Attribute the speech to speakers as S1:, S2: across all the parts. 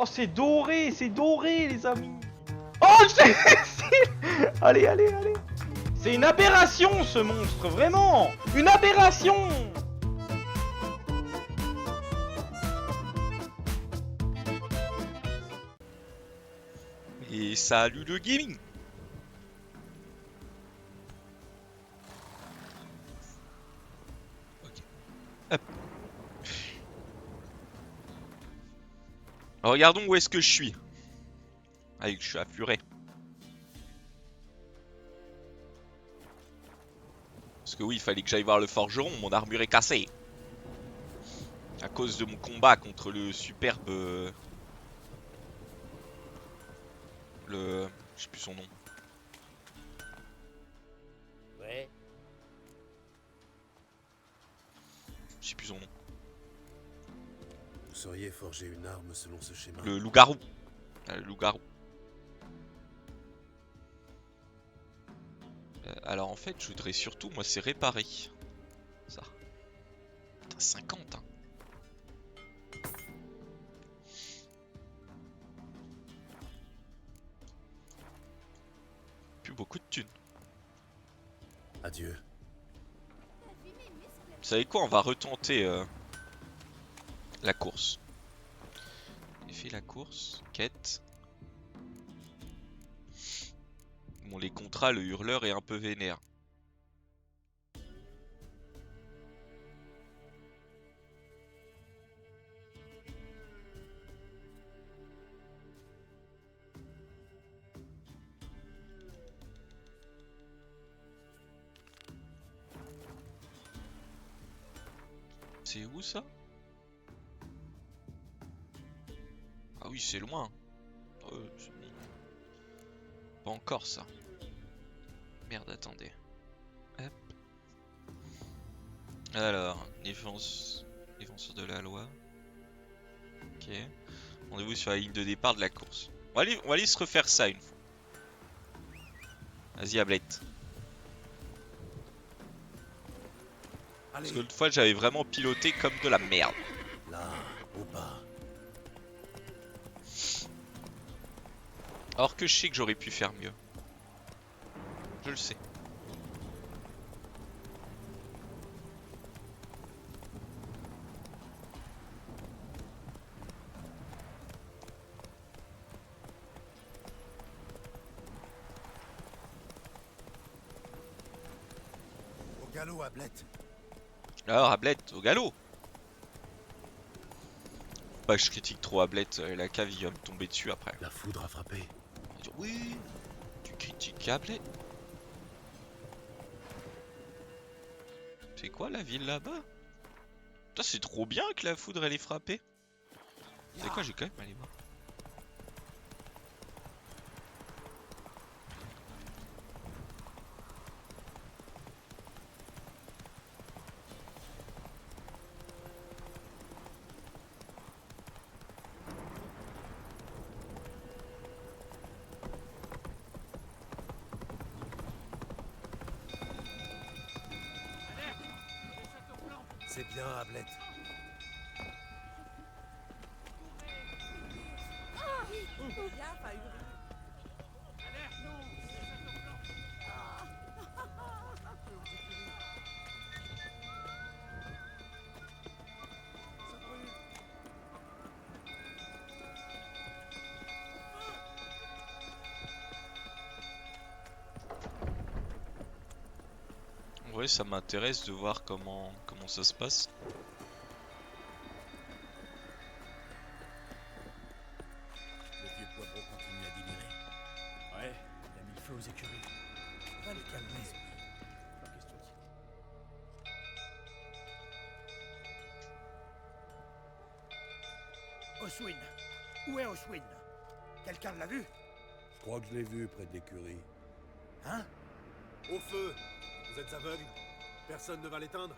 S1: Oh, c'est doré, les amis. Oh, allez, allez, allez. C'est une aberration, ce monstre, vraiment. Une aberration.
S2: Et salut le gaming. Ok. Hop. Alors, regardons où est-ce que je suis. Ah, je suis affuré. Parce que oui, il fallait que j'aille voir le forgeron, mon armure est cassée. À cause de mon combat contre le superbe... Je sais plus son nom.
S3: Ouais.
S2: Je sais plus son nom.
S4: Vous sauriez forger une arme selon ce schéma.
S2: Le loup-garou. Le loup-garou. Alors en fait, je voudrais surtout, moi, c'est réparer. Ça. Putain, 50, hein. Plus beaucoup de thunes.
S4: Adieu.
S2: Vous savez quoi, on va retenter la course. J'ai fait la course, quête. Bon, les contrats, le hurleur est un peu vénère. C'est où ça? Ah oui, c'est loin. C'est bon. Pas encore ça. Merde, attendez. Hop. Alors, défenseur de la loi. Ok. Rendez-vous sur la ligne de départ de la course. On va aller se refaire ça une fois. Vas-y, Ablette. Parce que l'autre fois, j'avais vraiment piloté comme de la merde.
S4: Là, au bas.
S2: Alors que je sais que j'aurais pu faire mieux. Je le sais.
S4: Au galop, Ablette.
S2: Alors, Ablette, au galop. Pas que je critique trop Ablette, la cave il va me tomber dessus après.
S4: La foudre a frappé.
S2: Il va dire, oui, tu critiques Ablette. C'est quoi la ville là-bas? Putain, c'est trop bien que la foudre elle est frappée. C'est quoi, j'ai quand même allé voir.
S4: C'est bien, Ablette.
S2: En vrai, ça m'intéresse de voir comment ça se passe.
S4: Le vieux poivreau continue à délirer.
S5: Ouais, il a mis le feu aux écuries.
S4: Va le calmer.
S5: Pas question de...
S6: Oswin. Où est Oswin? Quelqu'un l'a vu?
S4: Je crois que je l'ai vu près de l'écurie.
S6: Hein?
S4: Au feu. Vous êtes aveugle. Personne ne va l'éteindre.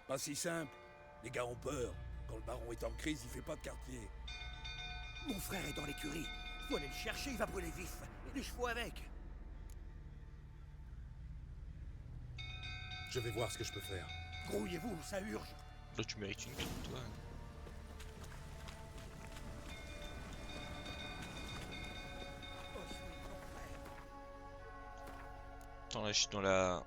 S4: Pas si simple. Les gars ont peur. Quand le baron est en crise, il fait pas de quartier.
S6: Mon frère est dans l'écurie. Faut aller le chercher, il va brûler vif. Et les chevaux avec.
S4: Je vais voir ce que je peux faire.
S6: Grouillez-vous, ça urge.
S2: Là, tu mérites une clé, toi. Attends, là je suis dans la...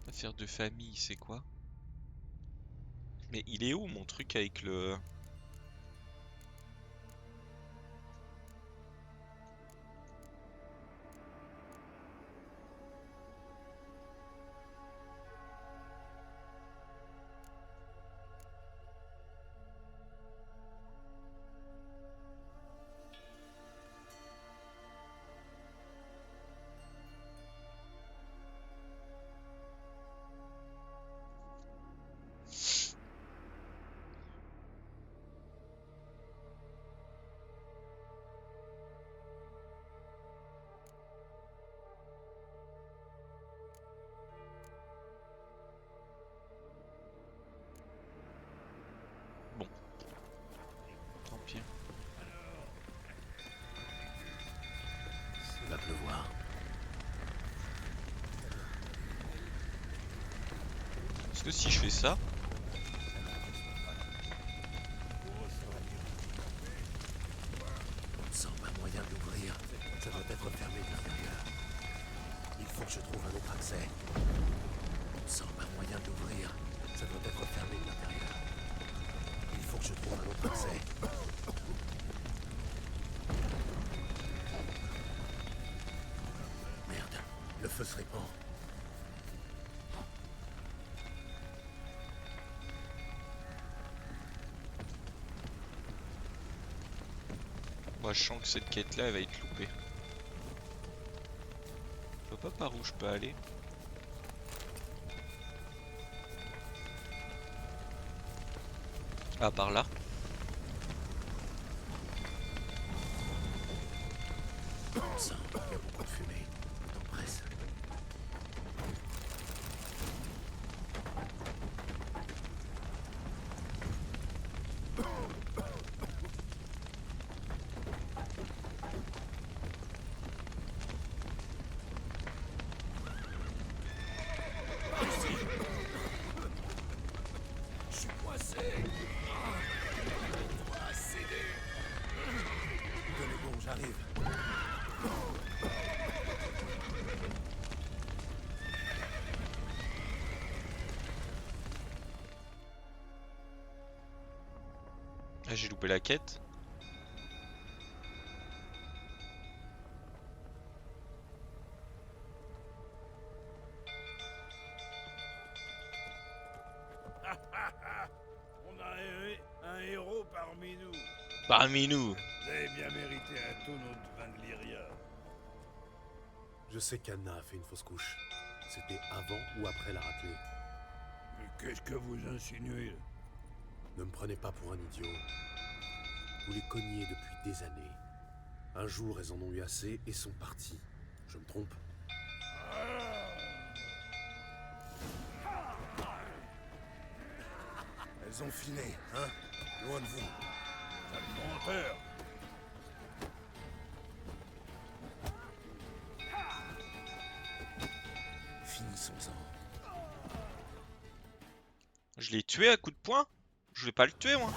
S2: Affaire de famille, c'est quoi? Mais il est où mon truc avec le... Bon. Tant pis.
S6: Il va pleuvoir.
S2: Est-ce que si je fais ça...
S6: On ne sent pas moyen d'ouvrir. Ça doit être fermé de l'intérieur. Il faut que je trouve un autre accès. On ne sent pas moyen d'ouvrir. Ça doit être fermé de l'intérieur. Il faut que je trouve un autre accès. Merde, le feu se répand.
S2: Moi je sens que cette quête là elle va être loupée. Je vois pas par où je peux aller. Ah, par là.
S6: On sent qu'il y a beaucoup de fumée. Le temps presse. Je suis coincé. On va céder. Tenez bon, j'arrive.
S2: Ah, j'ai loupé la quête.
S4: On a un héros parmi nous.
S2: Parmi nous.
S4: Vous avez bien mérité un tonneau de vin de Lyria.
S3: Je sais qu'Anna a fait une fausse couche. C'était avant ou après la raclée.
S4: Mais qu'est-ce que vous insinuez?
S3: Ne me prenez pas pour un idiot. Vous les cogniez depuis des années. Un jour, elles en ont eu assez et sont parties. Je me trompe?
S6: Elles ont filé, hein? Loin de vous.
S4: Sale menteur.
S6: Finissons-en.
S2: Je l'ai tué à coup de poing. Je voulais pas le tuer moi.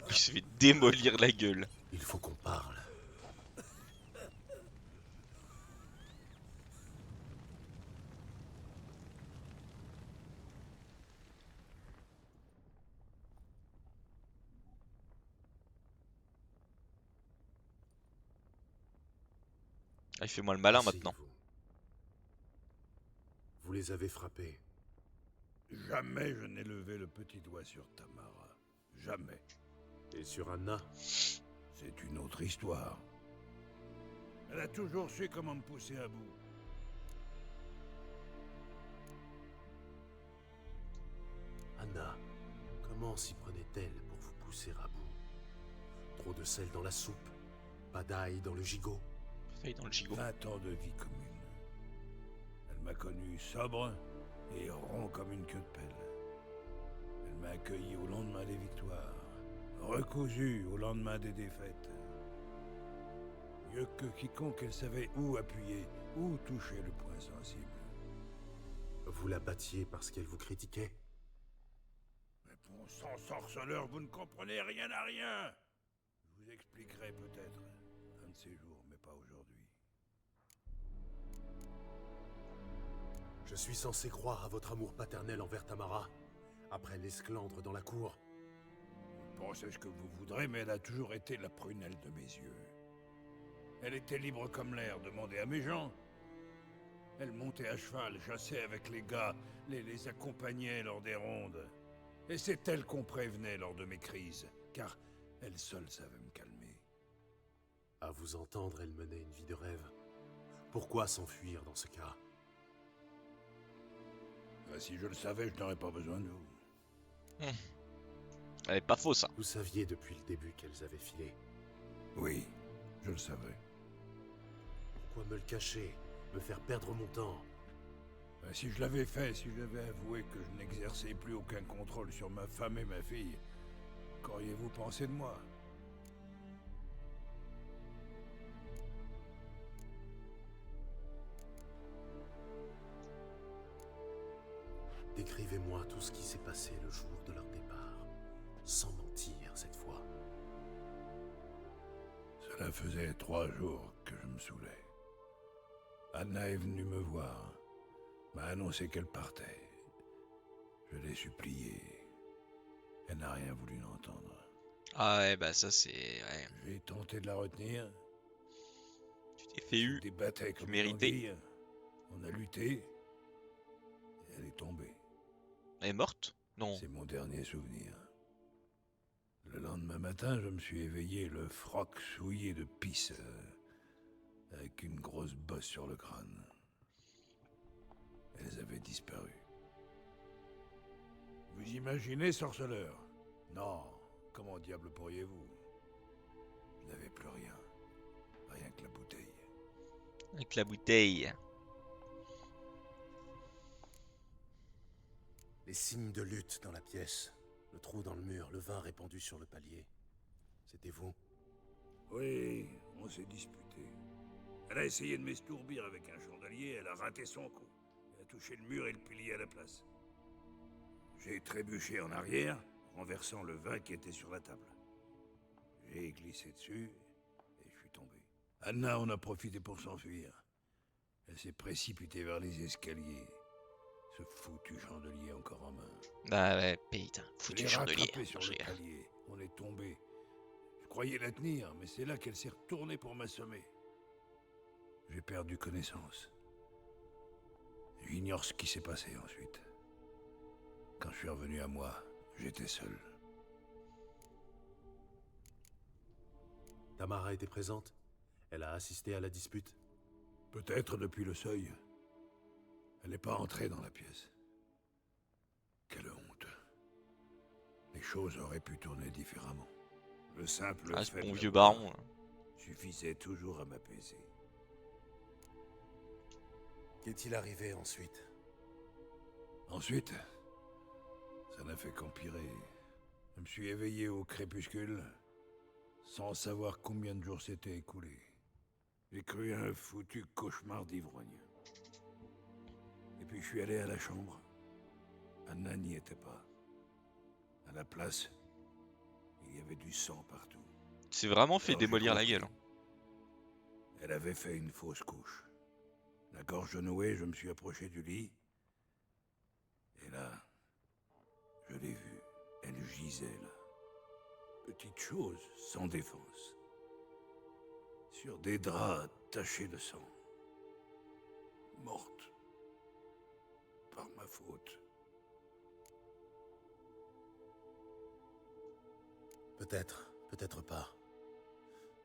S2: Il se fait démolir la gueule.
S3: Il faut qu'on parle.
S2: Ah, il fait moi le malin
S3: Asseyez-vous.
S2: maintenant.
S3: Vous les avez frappés.
S4: Jamais je n'ai levé le petit doigt sur Tamara. Jamais.
S3: Et sur Anna?
S4: C'est une autre histoire. Elle a toujours su comment me pousser à bout.
S3: Anna, comment s'y prenait-elle pour vous pousser à bout? Trop de sel dans la soupe? Pas d'ail dans le gigot?
S2: Faille dans le gigot.
S4: 20 ans de vie commune. Elle m'a connu sobre et rond comme une queue de pelle. Elle m'a accueilli au lendemain des victoires, recousu au lendemain des défaites. Mieux que quiconque, elle savait où appuyer, où toucher le point sensible.
S3: Vous la battiez parce qu'elle vous critiquait?
S4: Mais bon sang, sorceleur, vous ne comprenez rien à rien. Je vous expliquerai peut-être un de ces jours, mais pas aujourd'hui.
S3: Je suis censé croire à votre amour paternel envers Tamara, après l'esclandre dans la cour.
S4: Pensez ce que vous voudrez, mais elle a toujours été la prunelle de mes yeux. Elle était libre comme l'air, demandez à mes gens. Elle montait à cheval, chassait avec les gars, les accompagnait lors des rondes. Et c'est elle qu'on prévenait lors de mes crises, car elle seule savait me calmer.
S3: À vous entendre, elle menait une vie de rêve. Pourquoi s'enfuir dans ce cas?
S4: Si je le savais, je n'aurais pas besoin de vous.
S2: Elle est pas fausse, hein.
S3: Vous saviez depuis le début qu'elles avaient filé.
S4: Oui, je le savais.
S3: Pourquoi me le cacher? Me faire perdre mon temps?
S4: Si je l'avais fait, si j'avais avoué que je n'exerçais plus aucun contrôle sur ma femme et ma fille, qu'auriez-vous pensé de moi?
S3: Décrivez-moi tout ce qui s'est passé le jour de leur départ. Sans mentir, cette fois.
S4: Cela faisait 3 jours que je me saoulais. Anna est venue me voir, m'a annoncé qu'elle partait. Je l'ai suppliée. Elle n'a rien voulu entendre.
S2: Ah ouais, bah ça c'est... Ouais.
S4: J'ai tenté de la retenir.
S2: Tu t'es fait eu.
S4: Des batailles comme
S2: méritais.
S4: une anguille. On a lutté. Et elle est tombée.
S2: Elle est morte? Non.
S4: C'est mon dernier souvenir. Le lendemain matin, je me suis éveillé, le froc souillé de pisse, avec une grosse bosse sur le crâne. Elles avaient disparu. Vous imaginez, sorceleur? Non, comment diable pourriez-vous? Je n'avais plus rien. Rien que la bouteille.
S2: Avec la bouteille.
S3: Les signes de lutte dans la pièce. Le trou dans le mur, le vin répandu sur le palier. C'était vous?
S4: Oui, on s'est disputé. Elle a essayé de m'estourbir avec un chandelier, elle a raté son coup. Elle a touché le mur et le pilier à la place. J'ai trébuché en arrière, renversant le vin qui était sur la table. J'ai glissé dessus et je suis tombé. Anna en a profité pour s'enfuir. Elle s'est précipitée vers les escaliers. Ce foutu chandelier encore en main.
S2: Ah ouais, putain,
S4: Je
S2: foutu
S4: l'ai
S2: chandelier.
S4: rattrapée sur le palier. On est tombé. Je croyais la tenir, mais c'est là qu'elle s'est retournée pour m'assommer. J'ai perdu connaissance. J'ignore ce qui s'est passé ensuite. Quand je suis revenu à moi, j'étais seul.
S3: Tamara était présente? Elle a assisté à la dispute?
S4: Peut-être depuis le seuil. Elle n'est pas entrée dans la pièce. Quelle honte. Les choses auraient pu tourner différemment. Le simple
S2: Ah, ce
S4: fait
S2: bon
S4: de
S2: vieux
S4: l'avoir
S2: baron. Là.
S4: suffisait toujours à m'apaiser.
S3: Qu'est-il arrivé ensuite?
S4: Ensuite, ça n'a fait qu'empirer. Je me suis éveillé au crépuscule, sans savoir combien de jours s'étaient écoulés. J'ai cru un foutu cauchemar d'ivrogne. Et puis je suis allé à la chambre. Anna n'y était pas. À la place, il y avait du sang partout.
S2: Tu t'es vraiment fait
S4: Alors, j'ai
S2: démolir la
S4: compris.
S2: gueule. Hein.
S4: Elle avait fait une fausse couche. La gorge nouée, je me suis approché du lit. Et là, je l'ai vue. Elle gisait là. Petite chose, sans défense. Sur des draps tachés de sang. Morte. Par ma faute.
S3: Peut-être, peut-être pas.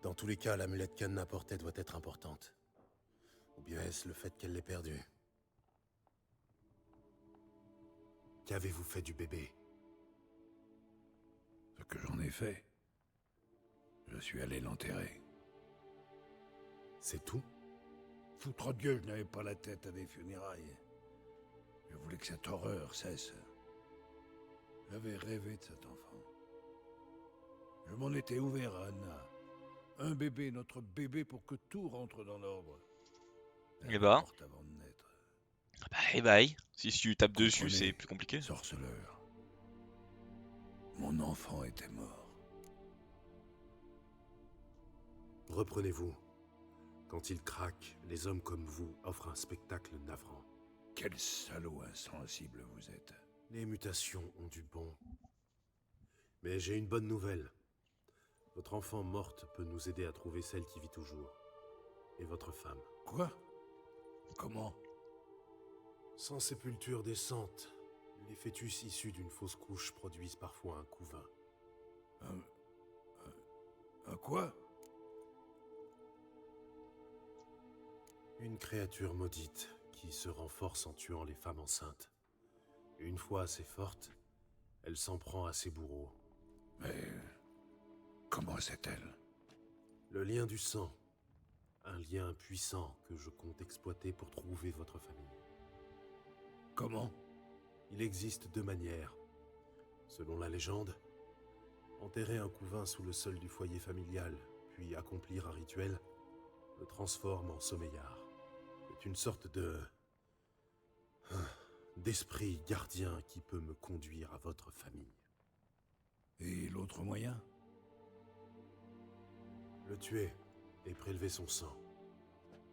S3: Dans tous les cas, l'amulette qu'Anne apportait doit être importante. Ou bien est-ce le fait qu'elle l'ait perdue? Qu'avez-vous fait du bébé?
S4: Ce que j'en ai fait, je suis allé l'enterrer.
S3: C'est tout?
S4: Foutre Dieu, je n'avais pas la tête à des funérailles. Je voulais que cette horreur cesse. J'avais rêvé de cet enfant. Je m'en étais ouvert à Anna. Un bébé, notre bébé, pour que tout rentre dans l'ordre. Elle
S2: Eh bah.
S4: est morte avant de naître.
S2: Bye bye. Si tu tapes dessus,
S4: Comprenez,
S2: c'est plus compliqué.
S4: Sorceleur. Mon enfant était mort.
S3: Reprenez-vous. Quand il craque, les hommes comme vous offrent un spectacle navrant.
S4: Quel salaud insensible vous êtes.
S3: Les mutations ont du bon. Mais j'ai une bonne nouvelle. Votre enfant morte peut nous aider à trouver celle qui vit toujours. Et votre femme.
S4: Quoi? Comment?
S3: Sans sépulture décente, les fœtus issus d'une fausse couche produisent parfois un couvain.
S4: Un quoi?
S3: Une créature maudite qui se renforce en tuant les femmes enceintes. Une fois assez forte, elle s'en prend à ses bourreaux.
S4: Mais comment c'est-elle?
S3: Le lien du sang. Un lien puissant que je compte exploiter pour trouver votre famille.
S4: Comment?
S3: Il existe deux manières. Selon la légende, enterrer un couvain sous le sol du foyer familial, puis accomplir un rituel, le transforme en sommeillard. C'est une sorte d'esprit gardien qui peut me conduire à votre famille.
S4: Et l'autre moyen?
S3: Le tuer et prélever son sang.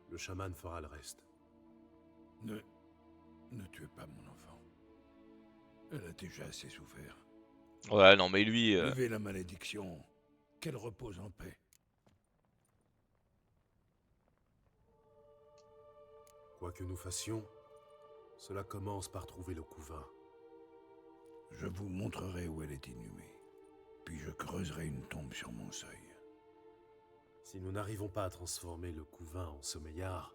S3: Le chaman fera le reste.
S4: Ne tuez pas mon enfant. Elle a déjà assez souffert.
S2: Ouais, non, mais lui.
S4: Levez la malédiction. Qu'elle repose en paix.
S3: Quoi que nous fassions, cela commence par trouver le couvain.
S4: Je vous montrerai où elle est inhumée. Puis je creuserai une tombe sur mon seuil.
S3: Si nous n'arrivons pas à transformer le couvain en sommeillard,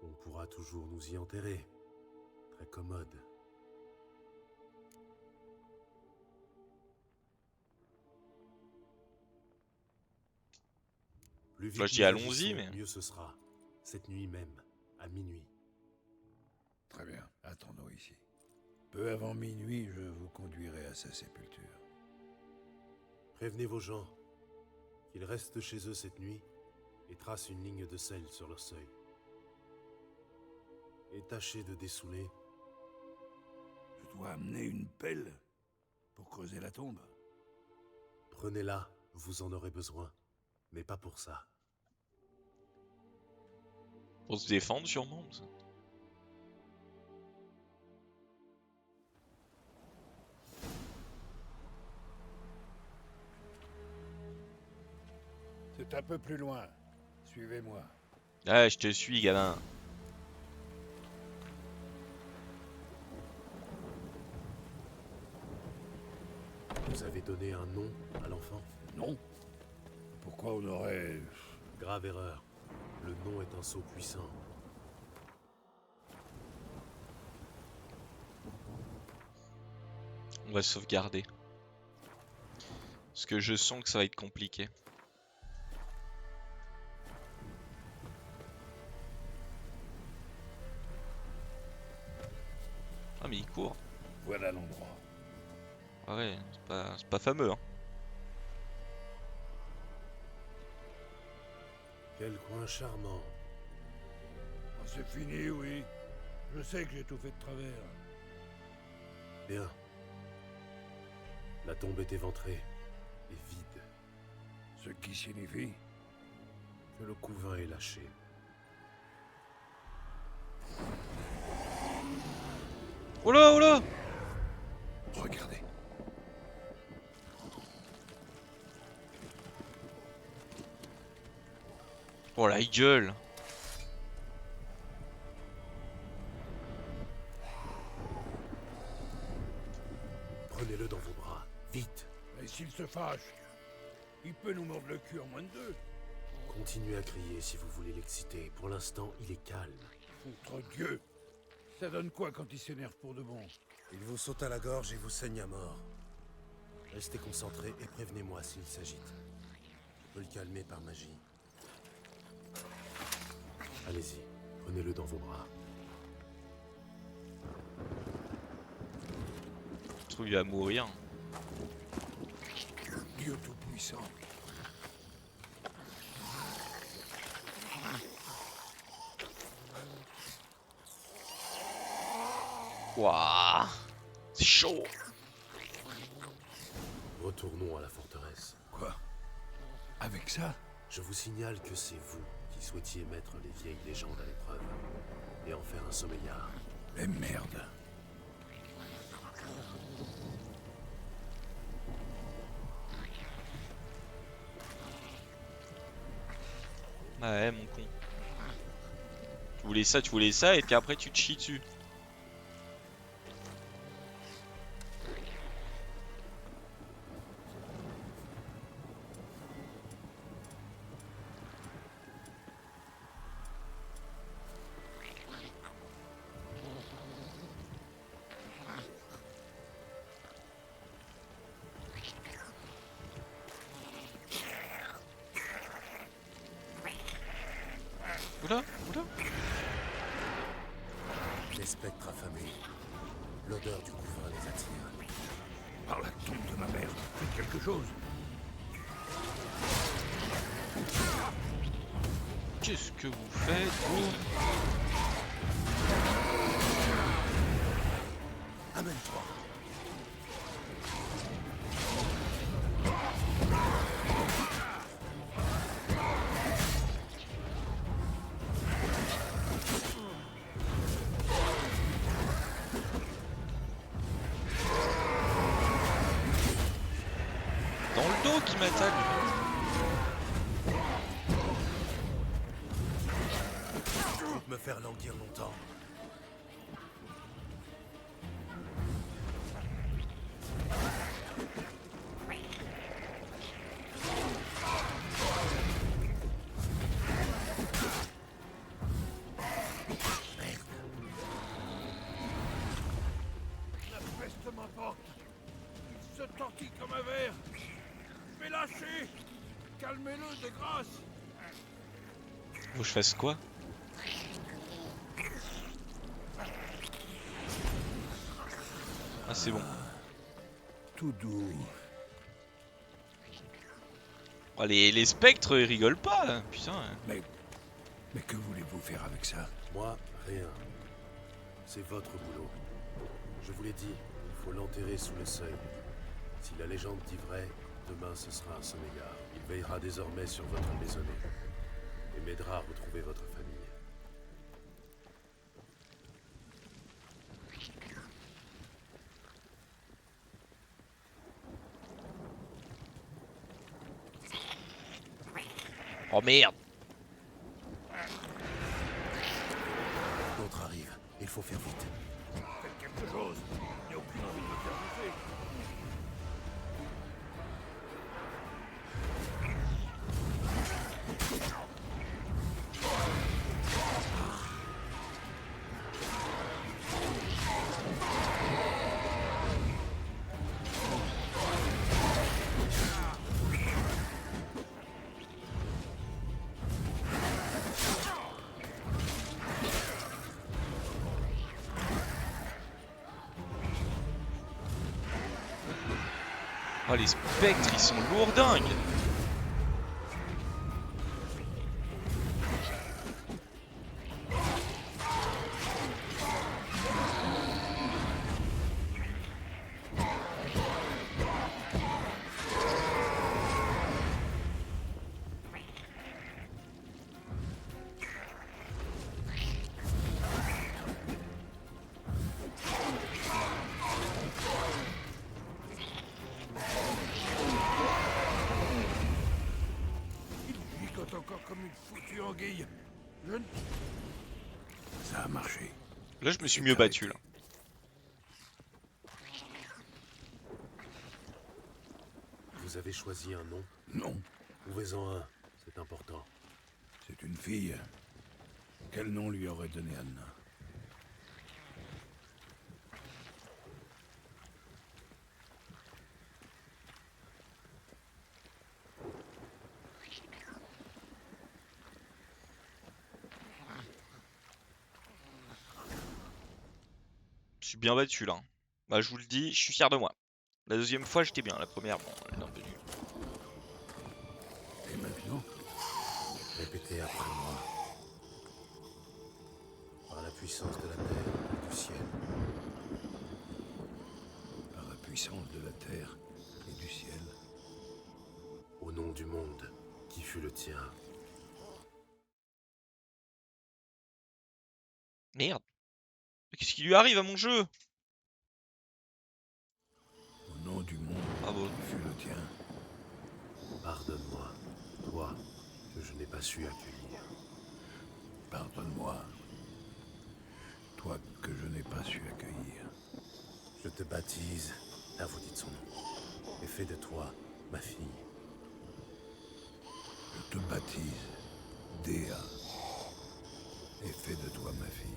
S3: on pourra toujours nous y enterrer. Très commode. Plus vite
S2: Moi, je dis
S3: nous
S2: allons-y,
S3: agissons,
S2: mais-
S3: mieux ce sera. Cette nuit même, à minuit.
S4: Très bien, attendons ici. Peu avant minuit, je vous conduirai à sa sépulture.
S3: Prévenez vos gens qu'ils restent chez eux cette nuit et tracent une ligne de sel sur leur seuil. Et tâchez de dessouler.
S4: Je dois amener une pelle pour creuser la tombe.
S3: Prenez-la, vous en aurez besoin. Mais pas pour ça.
S2: Pour se défendre, sûrement. Ça.
S4: C'est un peu plus loin. Suivez-moi.
S2: Ah, je te suis, gamin.
S3: Vous avez donné un nom à l'enfant?
S4: Non? Pourquoi on aurait...
S3: Grave erreur. Le nom est un sceau puissant.
S2: On va sauvegarder. Parce que je sens que ça va être compliqué. Ah mais il court.
S4: Voilà l'endroit.
S2: Ah ouais, c'est pas fameux. Hein.
S3: Quel coin charmant.
S4: Oh, c'est fini, oui. Je sais que j'ai tout fait de travers.
S3: Bien. La tombe est éventrée et vide.
S4: Ce qui signifie...
S3: Que le couvain est lâché.
S2: Oh là, oh là!
S4: Regardez.
S2: Oh la gueule!
S3: Prenez-le dans vos bras. Vite.
S4: Et s'il se fâche, Il peut nous mordre le cul en moins de 2.
S3: Continuez à crier si vous voulez l'exciter. Pour l'instant, il est calme.
S4: Contre Dieu. Ça donne quoi quand il s'énerve pour de bon?
S3: Il vous saute à la gorge et vous saigne à mort. Restez concentrés et prévenez-moi s'il s'agite. Je peux le calmer par magie. Allez-y, prenez-le dans vos bras.
S2: Je trouve qu'il va mourir.
S4: Dieu tout-puissant.
S2: Waouh, c'est chaud.
S3: Retournons à la forteresse.
S4: Quoi? Avec ça?
S3: Je vous signale que c'est vous qui souhaitiez mettre les vieilles légendes à l'épreuve et en faire un sommeillard.
S4: Mais merde.
S2: Ouais, mon con. Tu voulais ça, et puis après tu te chies dessus. Oula, oula.
S3: Les spectres affamés. L'odeur du couvain les attire.
S4: Par la tombe de ma mère, faites quelque chose.
S2: Qu'est-ce que vous faites, vous?
S3: Amène-toi.
S2: Dans le dos qui m'attaque.
S3: Tu veux me faire languir longtemps.
S4: La peste m'emporte. Il se tortille comme un verre. Je vais lâcher. Calmez-le de grâce.
S2: Faut que je fasse quoi? Ah, c'est bon.
S4: Tout doux.
S2: Oh, les spectres, ils rigolent pas, hein, putain.
S4: Mais que voulez-vous faire avec ça?
S3: Moi, rien. C'est votre boulot. Je vous l'ai dit, il faut l'enterrer sous le seuil. Si la légende dit vrai, demain ce sera un sommeillard. Il veillera désormais sur votre maisonnée et m'aidera à retrouver votre famille.
S2: Oh merde.
S3: L'autre arrive, il faut faire vite.
S4: Faites quelque chose. Il n'y a aucune envie de me faire bouffer.
S2: Oh, les spectres, ils sont lourdingues.
S4: Il picote encore comme une foutue anguille. Je ne... Ça a marché.
S2: Là, je me suis mieux battu, là.
S3: Vous Vous avez choisi un nom?
S4: Non,
S3: Trouvez-en un, c'est important.
S4: c'est une fille. Quel nom lui aurait donné Anna?
S2: Je suis bien battu là. Bah je vous le dis, je suis fier de moi. La deuxième fois j'étais bien, la première bon, elle est un peu nulle.
S4: Et maintenant?
S3: Répétez après moi. Par la puissance de la terre et du ciel.
S4: Par la puissance de la terre et du ciel.
S3: Au nom du monde, qui fut le tien.
S2: Merde. Mais qu'est-ce qui lui arrive à mon jeu?
S4: Au nom du monde
S2: Bravo.
S4: qui fut le tien.
S3: Pardonne-moi, toi, que je n'ai pas su accueillir.
S4: Pardonne-moi. Toi que je n'ai pas su accueillir.
S3: Je te baptise, là vous dites son nom, et fais de toi ma fille.
S4: Je te baptise, Dea. Et fais de toi ma fille.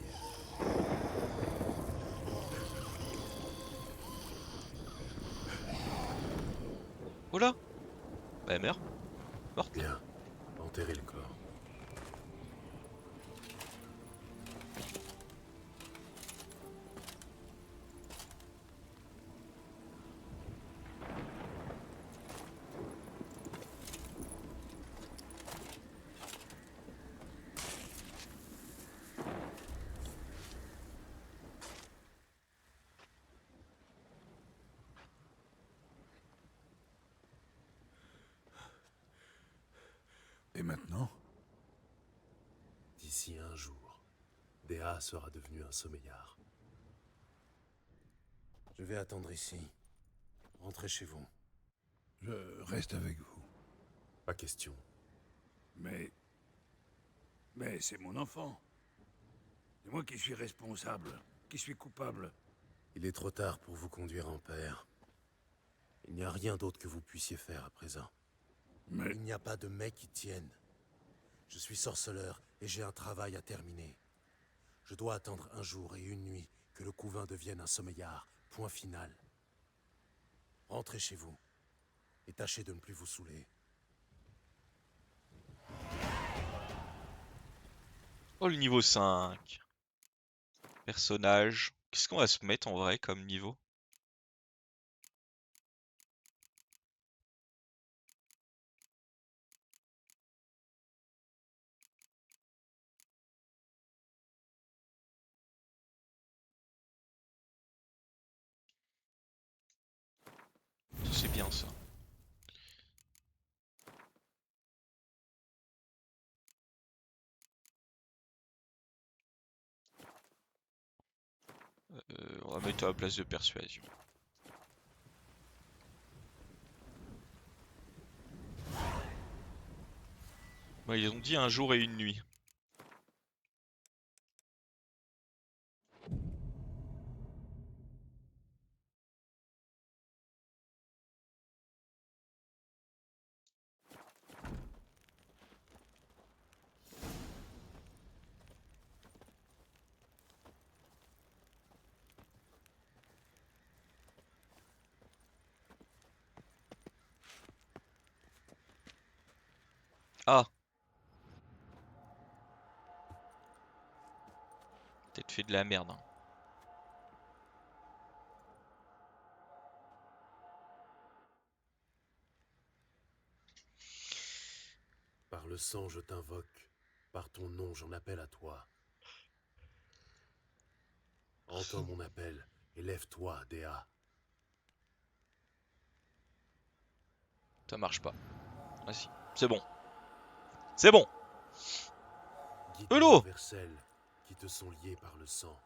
S2: Oh là. Bah elle meurt. Morte.
S3: Bien, enterrez le corps.
S4: Et maintenant?
S3: D'ici un jour, Dea sera devenu un sommeillard. Je vais attendre ici. Rentrez chez vous.
S4: Je reste avec vous.
S3: Pas question.
S4: Mais c'est mon enfant. C'est moi qui suis responsable, qui suis coupable.
S3: Il est trop tard pour vous conduire en père. Il n'y a rien d'autre que vous puissiez faire à présent.
S4: Mais
S3: Il n'y a pas de mais qui tienne. Je suis sorceleur et j'ai un travail à terminer. Je dois attendre un jour et une nuit que le couvain devienne un sommeillard. Point final. Rentrez chez vous et tâchez de ne plus vous saouler.
S2: Oh le niveau 5. Personnage. Qu'est-ce qu'on va se mettre en vrai comme niveau? C'est bien ça. On va mettre à la place de persuasion. Bah, ils ont dit un jour et une nuit. Ah! Peut-être fait de la merde. Hein.
S3: Par le sang, je t'invoque. Par ton nom, j'en appelle à toi. Entends mon appel et lève-toi, Dea.
S2: Ça marche pas. Ah si. C'est bon. C'est bon!
S3: Guide-moi vers celles qui te sont liées par le sang.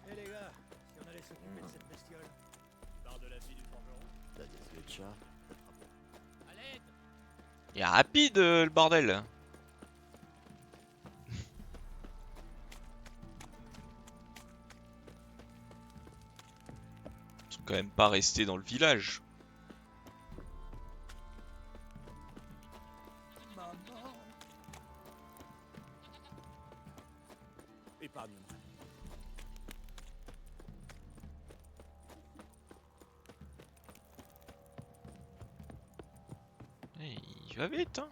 S5: Eh les gars, si on allait s'occuper de cette bestiole. Tu parles de la vie du forgeron?
S6: T'as des yeux de chat?
S5: À l'aide!
S2: Il est rapide le bordel. Ils sont quand même pas restés dans le village.
S6: Épargne-moi.
S2: Il va vite, hein.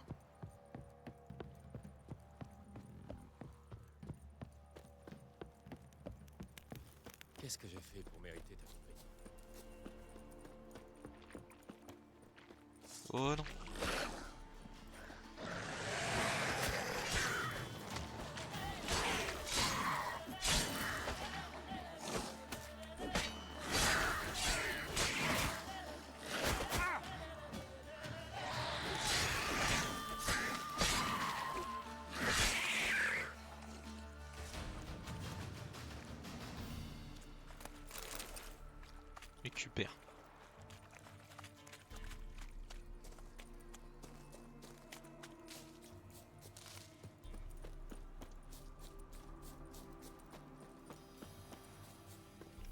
S6: Qu'est-ce que j'ai fait pour mériter ta compagnie?
S2: Oh non. Récupère.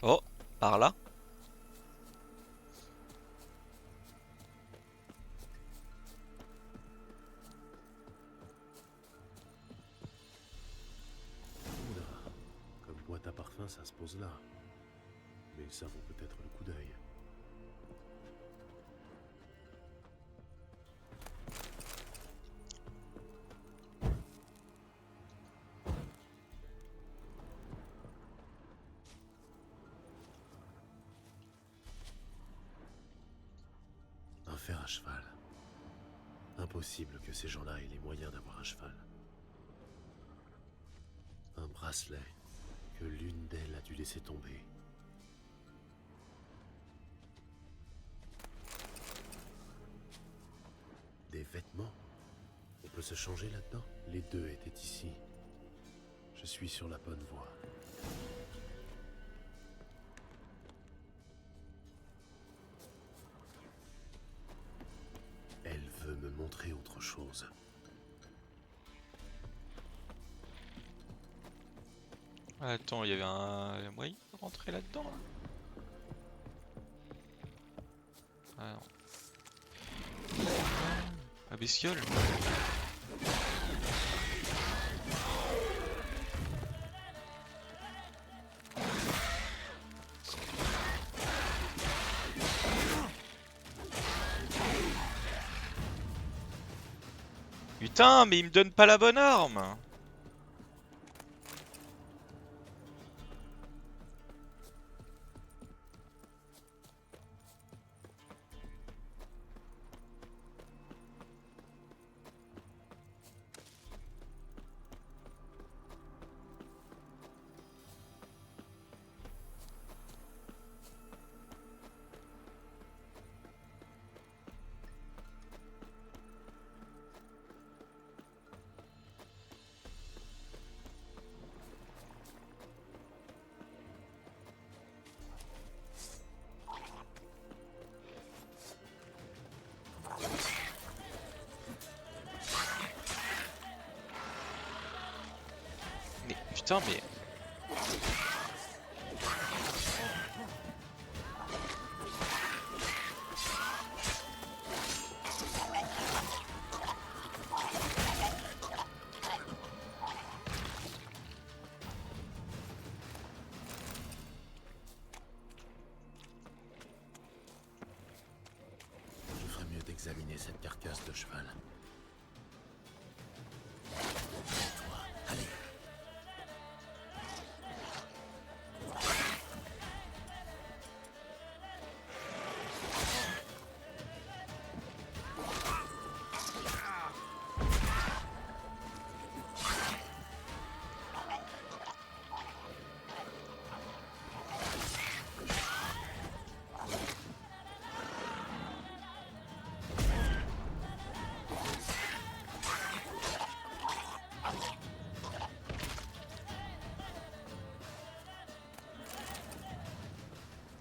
S2: Oh, par là.
S3: Oula, comme boîte à parfum, ça se pose là. Mais ça vaut peut-être le coup d'œil. Un fer à cheval. Impossible que ces gens-là aient les moyens d'avoir un cheval. Un bracelet que l'une d'elles a dû laisser tomber. Des vêtements? On peut se changer là-dedans? Les deux étaient ici. Je suis sur la bonne voie. Elle veut me montrer autre chose.
S2: Attends, il y avait un moyen de rentrer là-dedans là. Ah non. La bestiole. Putain, mais il me donne pas la bonne arme. Mais putain, mais...
S3: Je ferais mieux d'examiner cette carcasse de cheval. Toi, allez.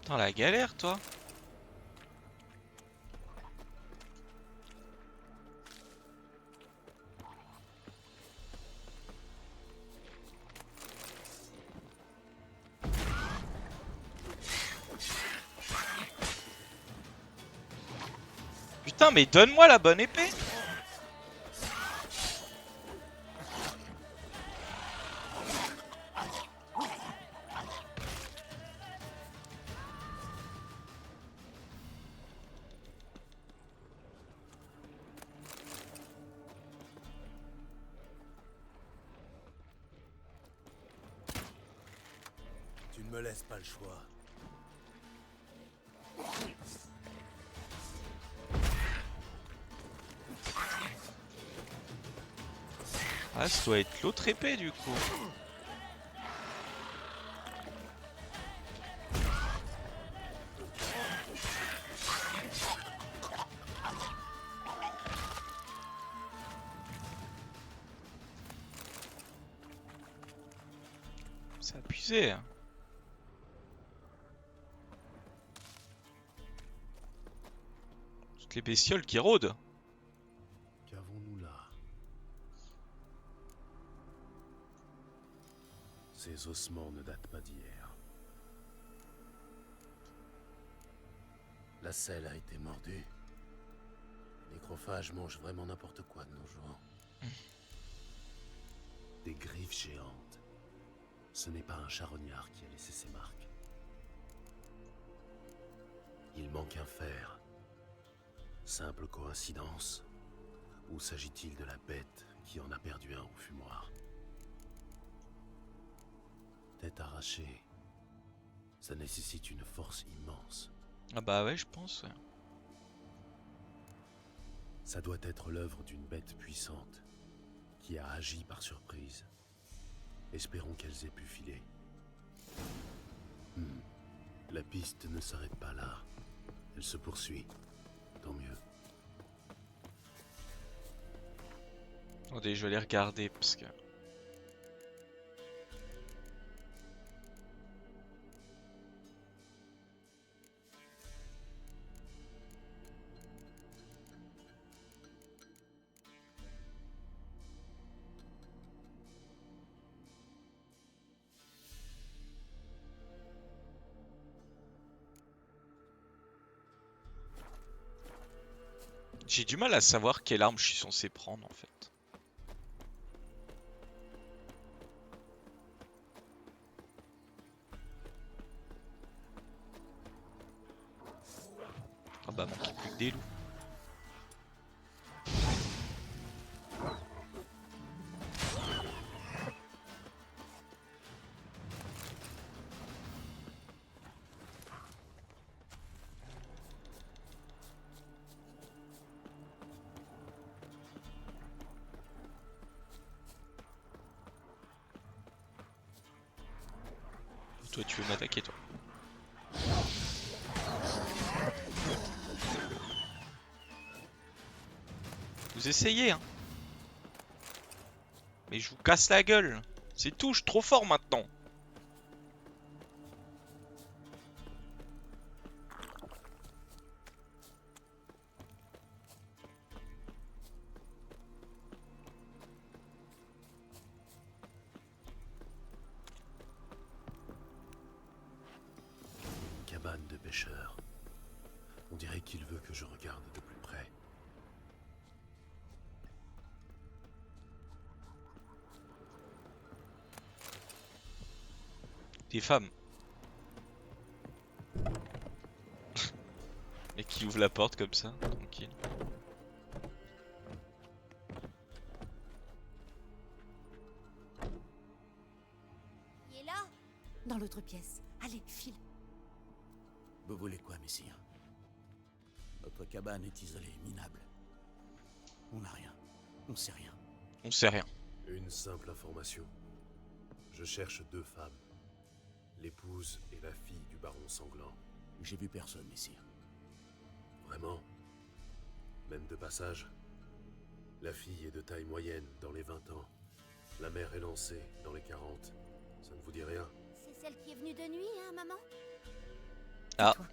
S2: Putain, la galère, toi. Putain, mais donne-moi la bonne épée.
S6: Tu ne me laisses pas le choix.
S2: Ah, ça doit être l'autre épée du coup. C'est abusé. Hein. Toutes les bestioles qui rôdent.
S3: Qu'avons-nous là? Ces ossements ne datent pas d'hier.
S6: La selle a été mordue. Les nécrophages mangent vraiment n'importe quoi de nos jours.
S3: Des griffes géantes. Ce n'est pas un charognard qui a laissé ses marques. Il manque un fer. Simple coïncidence? Ou s'agit-il de la bête qui en a perdu un au fumoir? Tête arrachée. Ça nécessite une force immense.
S2: Ah bah ouais, je pense. Ouais.
S3: Ça doit être l'œuvre d'une bête puissante qui a agi par surprise. Espérons qu'elles aient pu filer. La piste ne s'arrête pas là. Elle se poursuit. Tant mieux.
S2: Attendez, je vais les regarder parce que... J'ai du mal à savoir quelle arme je suis censé prendre en fait. Ah bah manque plus que des loups. Toi tu veux m'attaquer toi. Vous essayez hein. Mais je vous casse la gueule. C'est tout, je suis trop fort maintenant.
S3: Cabane de pêcheurs. On dirait qu'il veut que je regarde de plus près.
S2: Des femmes. Et qui ouvre la porte comme ça, tranquille.
S7: Il est là? Dans l'autre pièce. Allez, file.
S6: Vous voulez quoi, messire? Notre cabane est isolée, minable. On n'a rien. On sait rien.
S2: On sait rien.
S3: Une simple information. Je cherche deux femmes. L'épouse et la fille du baron sanglant.
S6: J'ai vu personne, messire.
S3: Vraiment? Même de passage? La fille est de taille moyenne, dans les 20 ans. La mère est lancée, dans les 40. Ça ne vous dit rien?
S7: C'est celle qui est venue de nuit, hein, maman?
S2: Ah.
S7: Toi.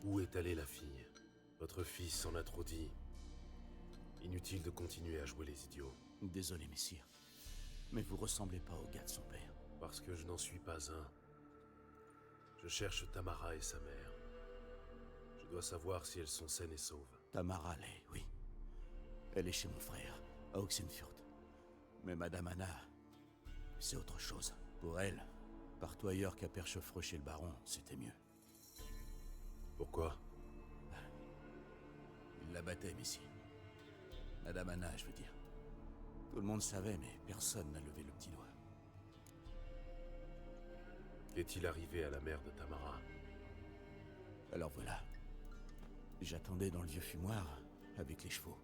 S3: Où est allée la fille? Votre fils en a trop dit. Inutile de continuer à jouer les idiots.
S6: Désolé, messire. Mais vous ressemblez pas au gars de son père.
S3: Parce que je n'en suis pas un. Je cherche Tamara et sa mère. Je dois savoir si elles sont saines et sauves.
S6: Tamara l'est, oui. Elle est chez mon frère, à Oxenfurt. Mais Madame Anna, c'est autre chose. Pour elle, partout ailleurs qu'à Perchefreux chez le baron, c'était mieux.
S3: Pourquoi?
S6: Il la battait, Missy. Madame Anna, je veux dire. Tout le monde savait, mais personne n'a levé le petit doigt.
S3: Qu'est-il arrivé à la mère de Tamara?
S6: Alors voilà. J'attendais dans le vieux fumoir, avec les chevaux.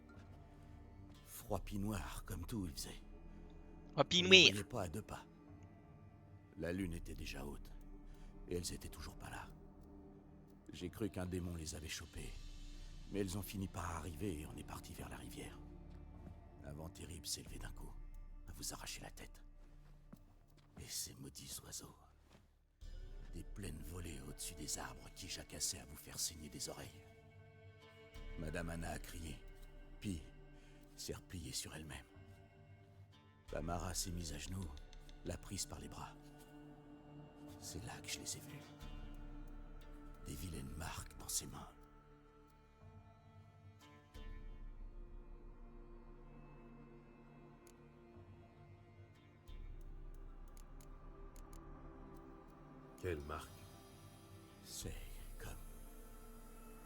S6: Froid pis noir, comme tout, il faisait.
S2: Ah,
S6: On ne les voyait pas à 2 pas. La lune était déjà haute, et elles étaient toujours pas là. J'ai cru qu'un démon les avait chopées, mais elles ont fini par arriver et on est parti vers la rivière. Un vent terrible s'est levé d'un coup, à vous arracher la tête. Et ces maudits oiseaux. Des plaines volées au-dessus des arbres qui jacassaient à vous faire saigner des oreilles. Madame Anna a crié, puis s'est repliée sur elle-même. Tamara s'est mise à genoux, l'a prise par les bras. C'est là que je les ai vus. Des vilaines marques dans ses mains.
S3: Quelle marque?
S6: C'est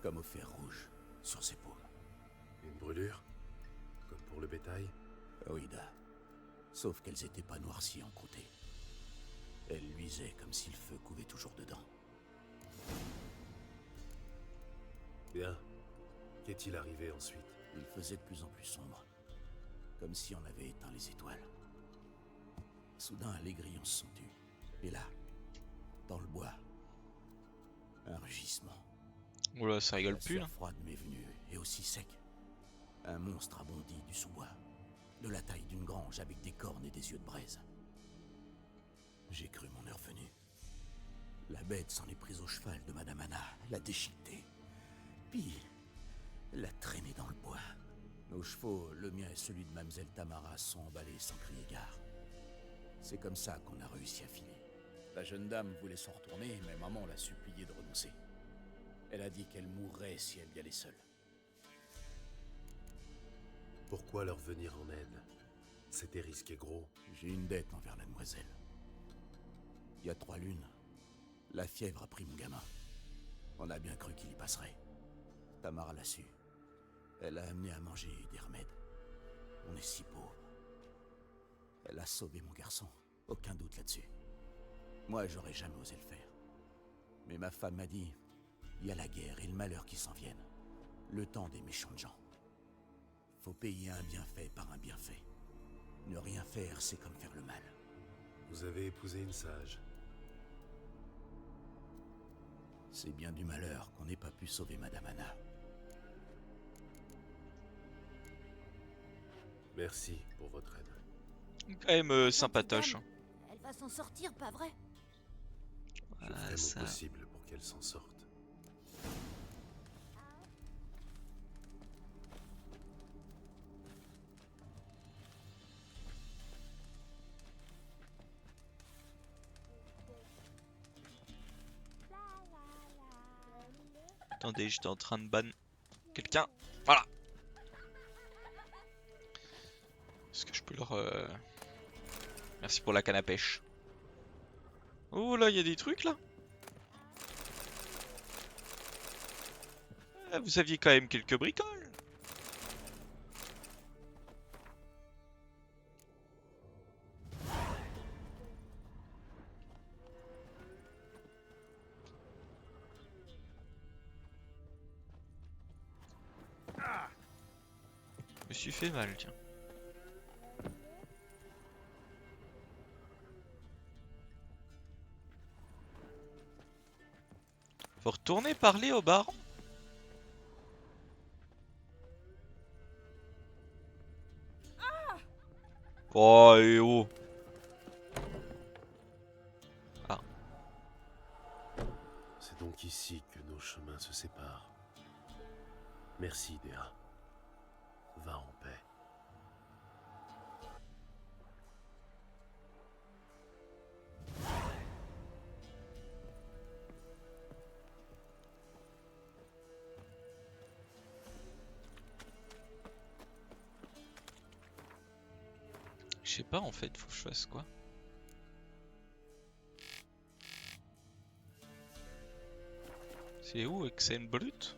S6: comme au fer rouge sur ses paumes.
S3: Une brûlure? Comme pour le bétail?
S6: Oïda. Sauf qu'elles étaient pas noircies en croûté. Elles luisaient comme si le feu couvait toujours dedans.
S3: Bien. Qu'est-il arrivé ensuite?
S6: Il faisait de plus en plus sombre. Comme si on avait éteint les étoiles. Soudain, les grillons se sont tus. Et là, dans le bois, un rugissement.
S2: Oula, ça rigole
S6: La
S2: plus
S6: sueur
S2: là.
S6: froide m'est venue, et aussi sec. Un monstre a bondi du sous-bois, de la taille d'une grange avec des cornes et des yeux de braise. J'ai cru mon heure venue. La bête s'en est prise au cheval de Madame Anna, l'a déchiqueté, puis l'a traîné dans le bois. Nos chevaux, le mien et celui de Mademoiselle Tamara, sont emballés sans crier gare. C'est comme ça qu'on a réussi à filer. La jeune dame voulait s'en retourner, mais maman l'a supplié de renoncer. Elle a dit qu'elle mourrait si elle y allait seule.
S3: Pourquoi leur venir en aide? C'était risqué gros.
S6: J'ai une dette envers la demoiselle. Il y a 3 lunes, la fièvre a pris mon gamin. On a bien cru qu'il y passerait. Tamara l'a su. Elle a amené à manger des remèdes. On est si pauvres. Elle a sauvé mon garçon, aucun doute là-dessus. Moi, j'aurais jamais osé le faire. Mais ma femme m'a dit, il y a la guerre et le malheur qui s'en viennent. Le temps des méchants de gens. Faut payer un bienfait par un bienfait. Ne rien faire, c'est comme faire le mal.
S3: Vous avez épousé une sage.
S6: C'est bien du malheur qu'on n'ait pas pu sauver Madame Anna.
S3: Merci pour votre aide.
S2: Quand même
S7: Gentille
S2: sympatoche.
S7: dame, Elle va s'en sortir, pas vrai?
S3: Je
S2: Ah,
S3: ferai
S2: ça.
S3: mon possible pour qu'elle s'en sorte.
S2: Attendez, j'étais en train de ban quelqu'un. Voilà. Est-ce que je peux leur... Merci pour la canne à pêche. Oh là, il y a des trucs là. Ah, vous aviez quand même quelques bricoles. Je me suis fait mal, tiens. Faut retourner parler au baron. Oh, et oh.
S3: C'est donc ici que nos chemins se séparent. Merci, Dea. Va en paix.
S2: sais pas en fait, faut que je fasse quoi? C'est où Exen Brut?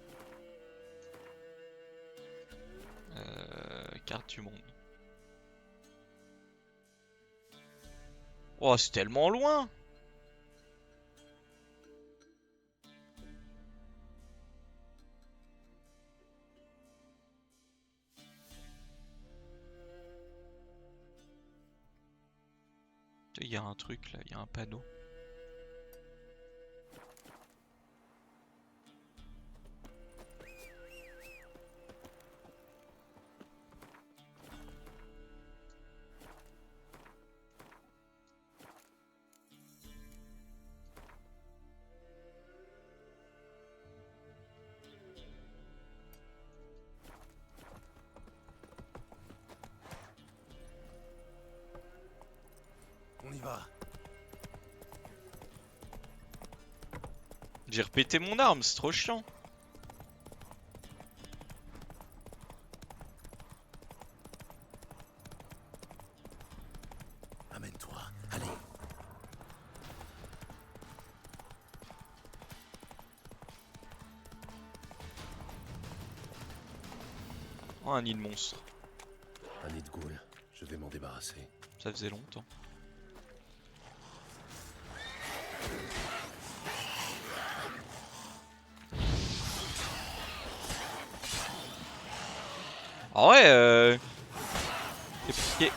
S2: Carte du monde. Oh, c'est tellement loin! Il y a un truc là, il y a un panneau.
S6: On y va.
S2: J'ai répété mon arme, c'est trop chiant.
S6: Amène-toi. Allez.
S2: Oh, un nid de monstre.
S3: Un nid de ghoul. Je vais m'en débarrasser.
S2: Ça faisait longtemps. Ah ouais, c'est piqué.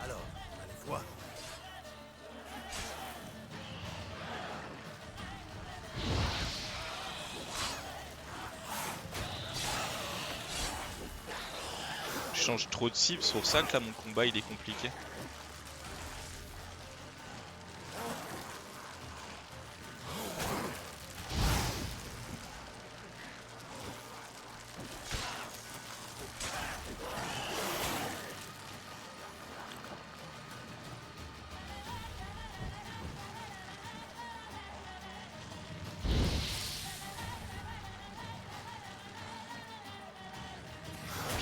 S6: Alors, allez, vois.
S2: Je change trop de cible, c'est pour ça que là mon combat il est compliqué.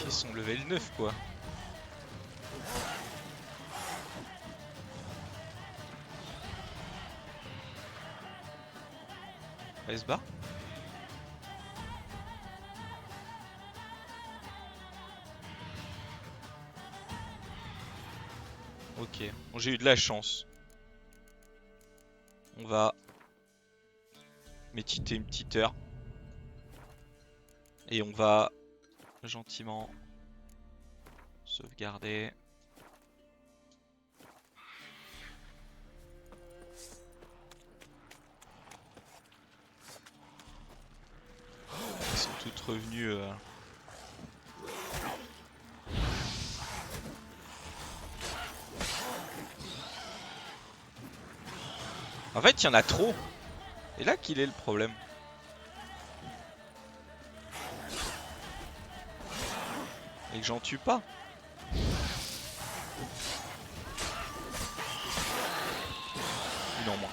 S2: Ils sont level 9 quoi. Elle se bat. Ok, bon, j'ai eu de la chance. On va méditer une petite heure. Et on va gentiment sauvegarder. Elles sont toutes revenues. En fait, il y en a trop. Et là qu'il est le problème. Et que j'en tue pas. Une en moins.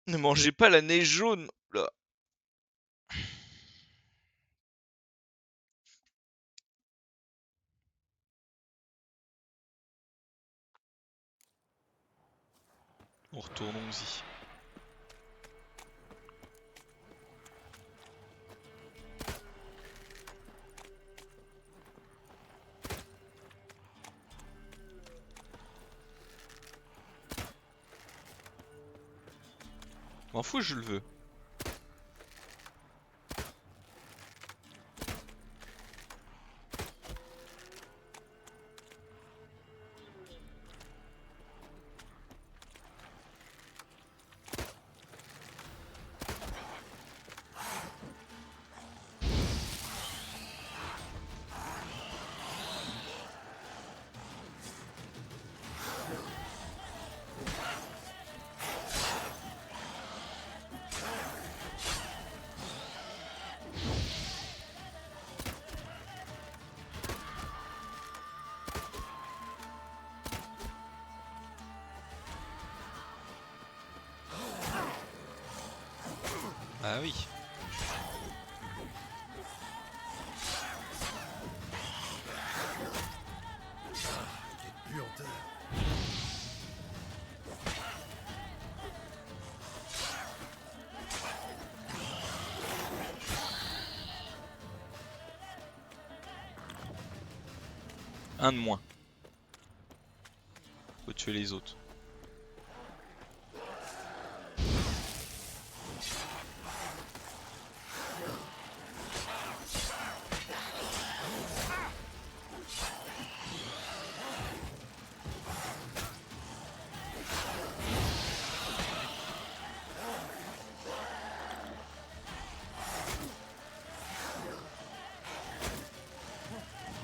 S2: Ne mangez pas la neige jaune. Là. Retournons-y. M'en fous, je le veux. Ah oui.
S6: Quelle puanteur.
S2: Un de moins. Faut tuer les autres.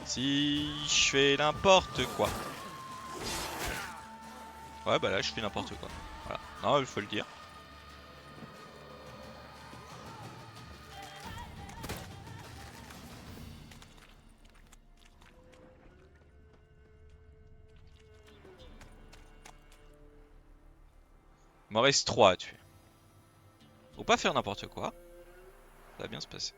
S2: Si je fais n'importe quoi. Ouais bah là je fais n'importe quoi. Voilà. Non, il faut le dire. Il m'en reste 3 à tuer. Faut pas faire n'importe quoi. Ça va bien se passer.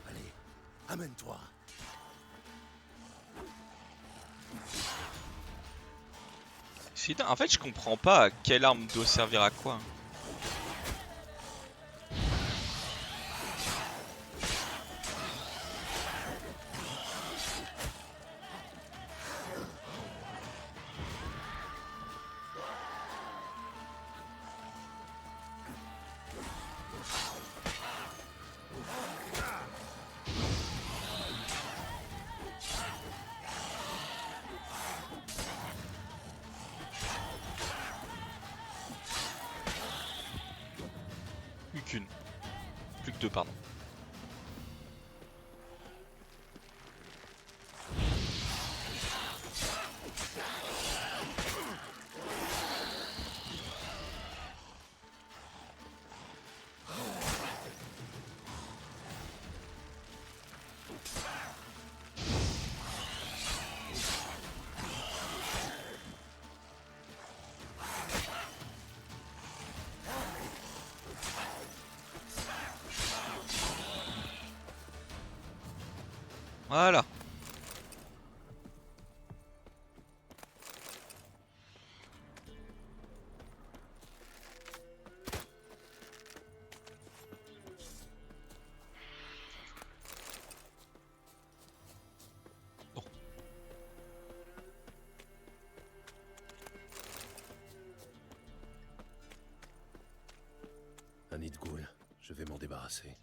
S6: Allez, amène-toi.
S2: En fait je comprends pas quelle arme doit servir à quoi. Plus qu'une. Plus que deux, pardon. Voilà. Bon.
S3: Un nid de ghoul, je vais m'en débarrasser.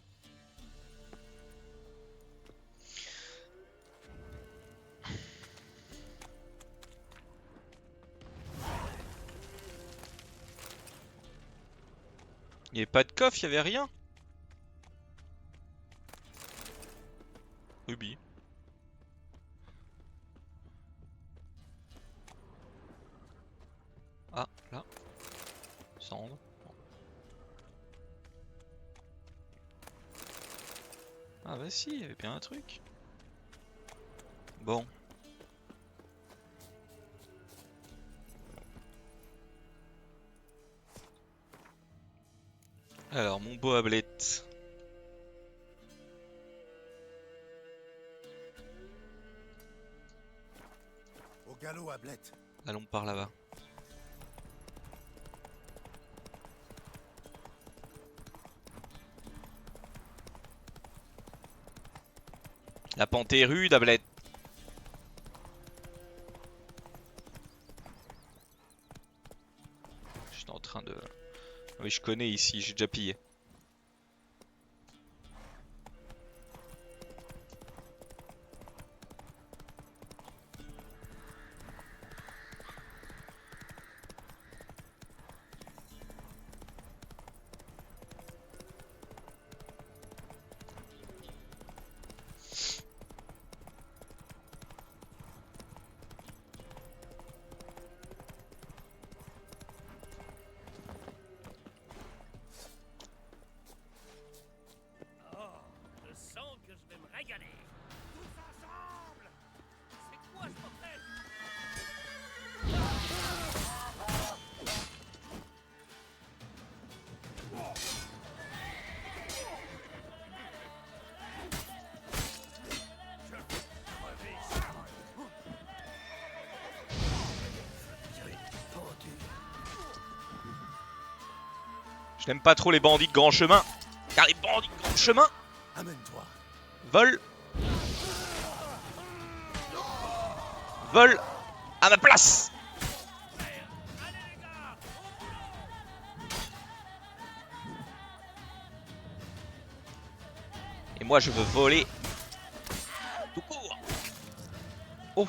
S2: Il n'y avait pas de coffre, il n'y avait rien. Ruby. Ah, là. Cendre. Bon. Ah bah si, il y avait bien un truc. Bon. Alors, mon beau Ablette.
S6: Au galop, Ablette.
S2: Allons par là-bas. La pente est rude, Ablette. J'étais en train de... Oui, je connais ici, j'ai déjà pillé.
S5: Oh, je sens que je vais me régaler. Tous ensemble. C'est quoi ce bordel?
S2: Je n'aime pas trop les bandits de grand chemin. Car les bandits de grand chemin
S6: Amène-toi.
S2: volent. Volent à ma place. Et moi je veux voler tout court. Oh.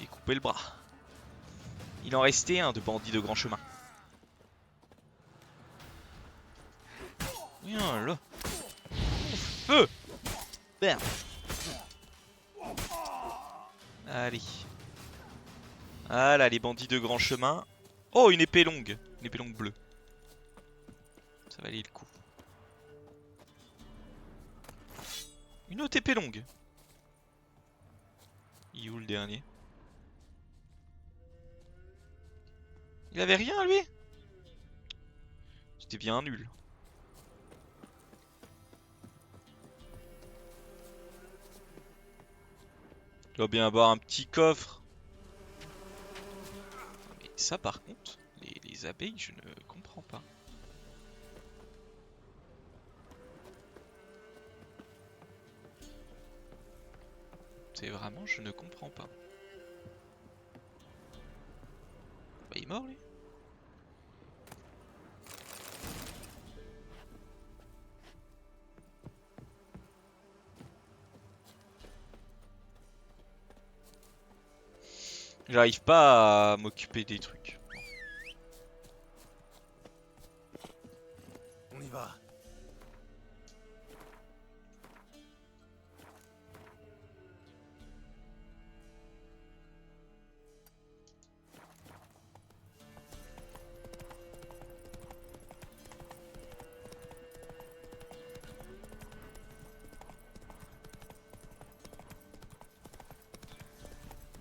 S2: Et couper le bras. Il en restait un de bandits de grand chemin. Viens là. Feu. Merde. Allez. Voilà les bandits de grand chemin. Oh, une épée longue. Une épée longue bleue. Ça valait le coup. Une autre épée longue. Il est où le dernier? Il avait rien lui? C'était bien nul. Il doit bien avoir un petit coffre. Mais ça par contre, les abeilles, je ne comprends pas. C'est vraiment, je ne comprends pas. Bah, il est mort lui. J'arrive pas à m'occuper des trucs.
S6: On y va.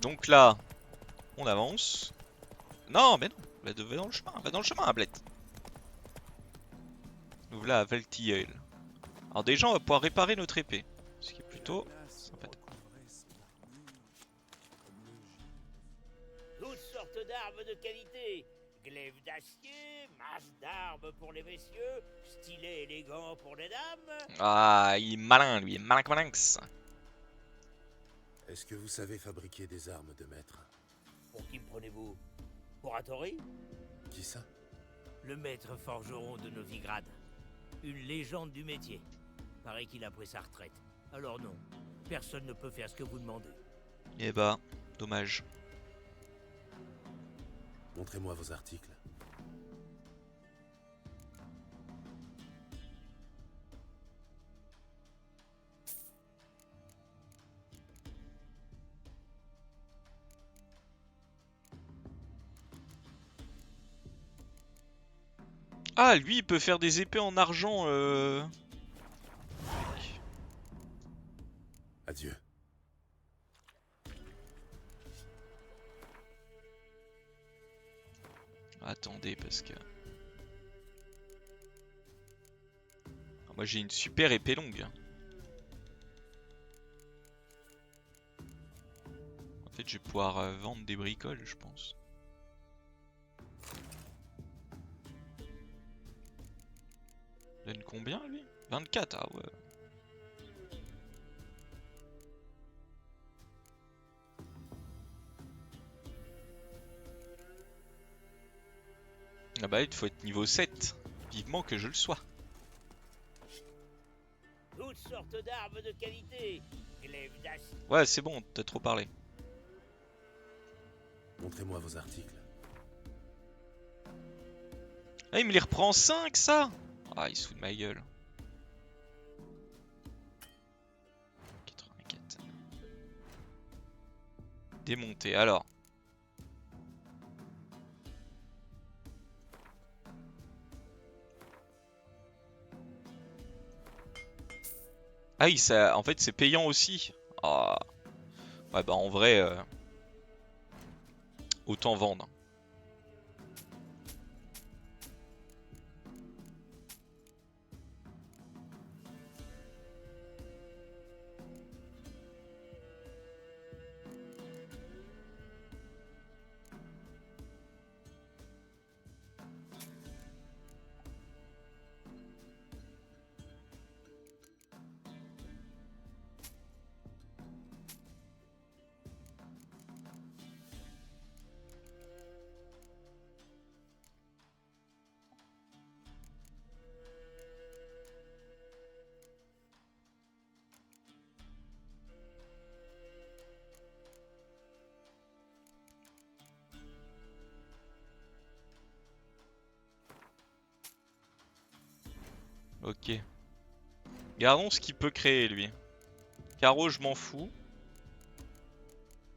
S2: Donc là, on avance. Non, mais non, va dans le chemin, va dans le chemin, Ablette. Nous voilà à Valtiel. Alors déjà, on va pouvoir réparer notre épée. Ce qui est plutôt sympathique.
S5: Toutes sortes d'armes de qualité. Glaive d'acier, masse d'armes pour les messieurs, stylet élégant pour les dames.
S2: Ah, il est malin, lui, il est malin comme un lynx.
S3: Est-ce que vous savez fabriquer des armes de maître?
S5: Pour qui me prenez-vous? Pour Hattori?
S3: Qui ça?
S5: Le maître forgeron de Novigrad. Une légende du métier. Paraît qu'il a pris sa retraite. Alors non, personne ne peut faire ce que vous demandez.
S2: Eh bah, dommage.
S3: Montrez-moi vos articles.
S2: Ah, lui, il peut faire des épées en argent.
S3: Adieu.
S2: Attendez, parce que... Ah, moi j'ai une super épée longue. En fait, je vais pouvoir vendre des bricoles, je pense. Donne combien lui? 24, ah ouais. Ah bah il faut être niveau 7. Vivement que je le sois.
S5: Toutes sortes d'armes de qualité. Glaive d'acier.
S2: Ouais, c'est bon, t'as trop parlé.
S3: Montrez-moi vos articles.
S2: Ah, il me les reprend 5 ça. Ah, il se fout de ma gueule. 84. Démonter, alors. Ah oui, ça, en fait c'est payant aussi. Ah. Ouais bah en vrai, autant vendre. Ok. Gardons ce qu'il peut créer lui. Carreau, je m'en fous.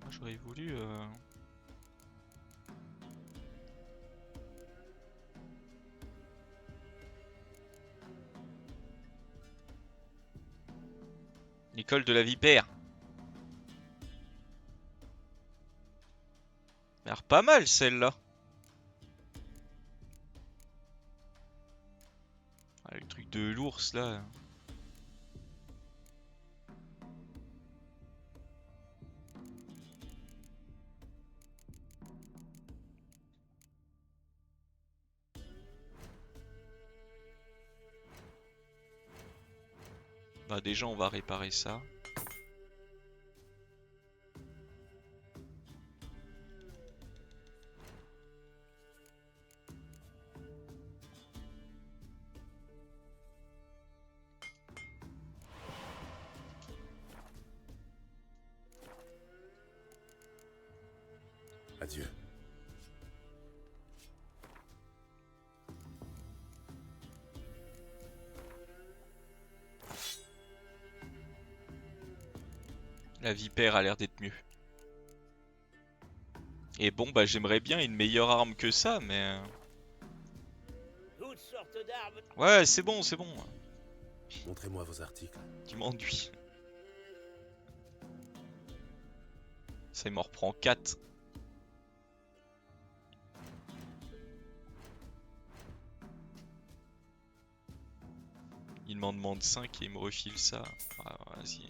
S2: Moi j'aurais voulu... L'école de la vipère. Elle a l'air pas mal celle-là. Ah, le truc de l'ours là. Bah déjà on va réparer ça.
S3: Adieu.
S2: La vipère a l'air d'être mieux. Et bon bah j'aimerais bien une meilleure arme que ça mais...
S5: Toutes sortes d'armes.
S2: Ouais c'est bon c'est bon.
S3: Montrez-moi vos articles.
S2: Tu m'ennuies. Ça il m'en reprend 4. Il m'en demande 5 et il me refile ça. Ah, vas-y.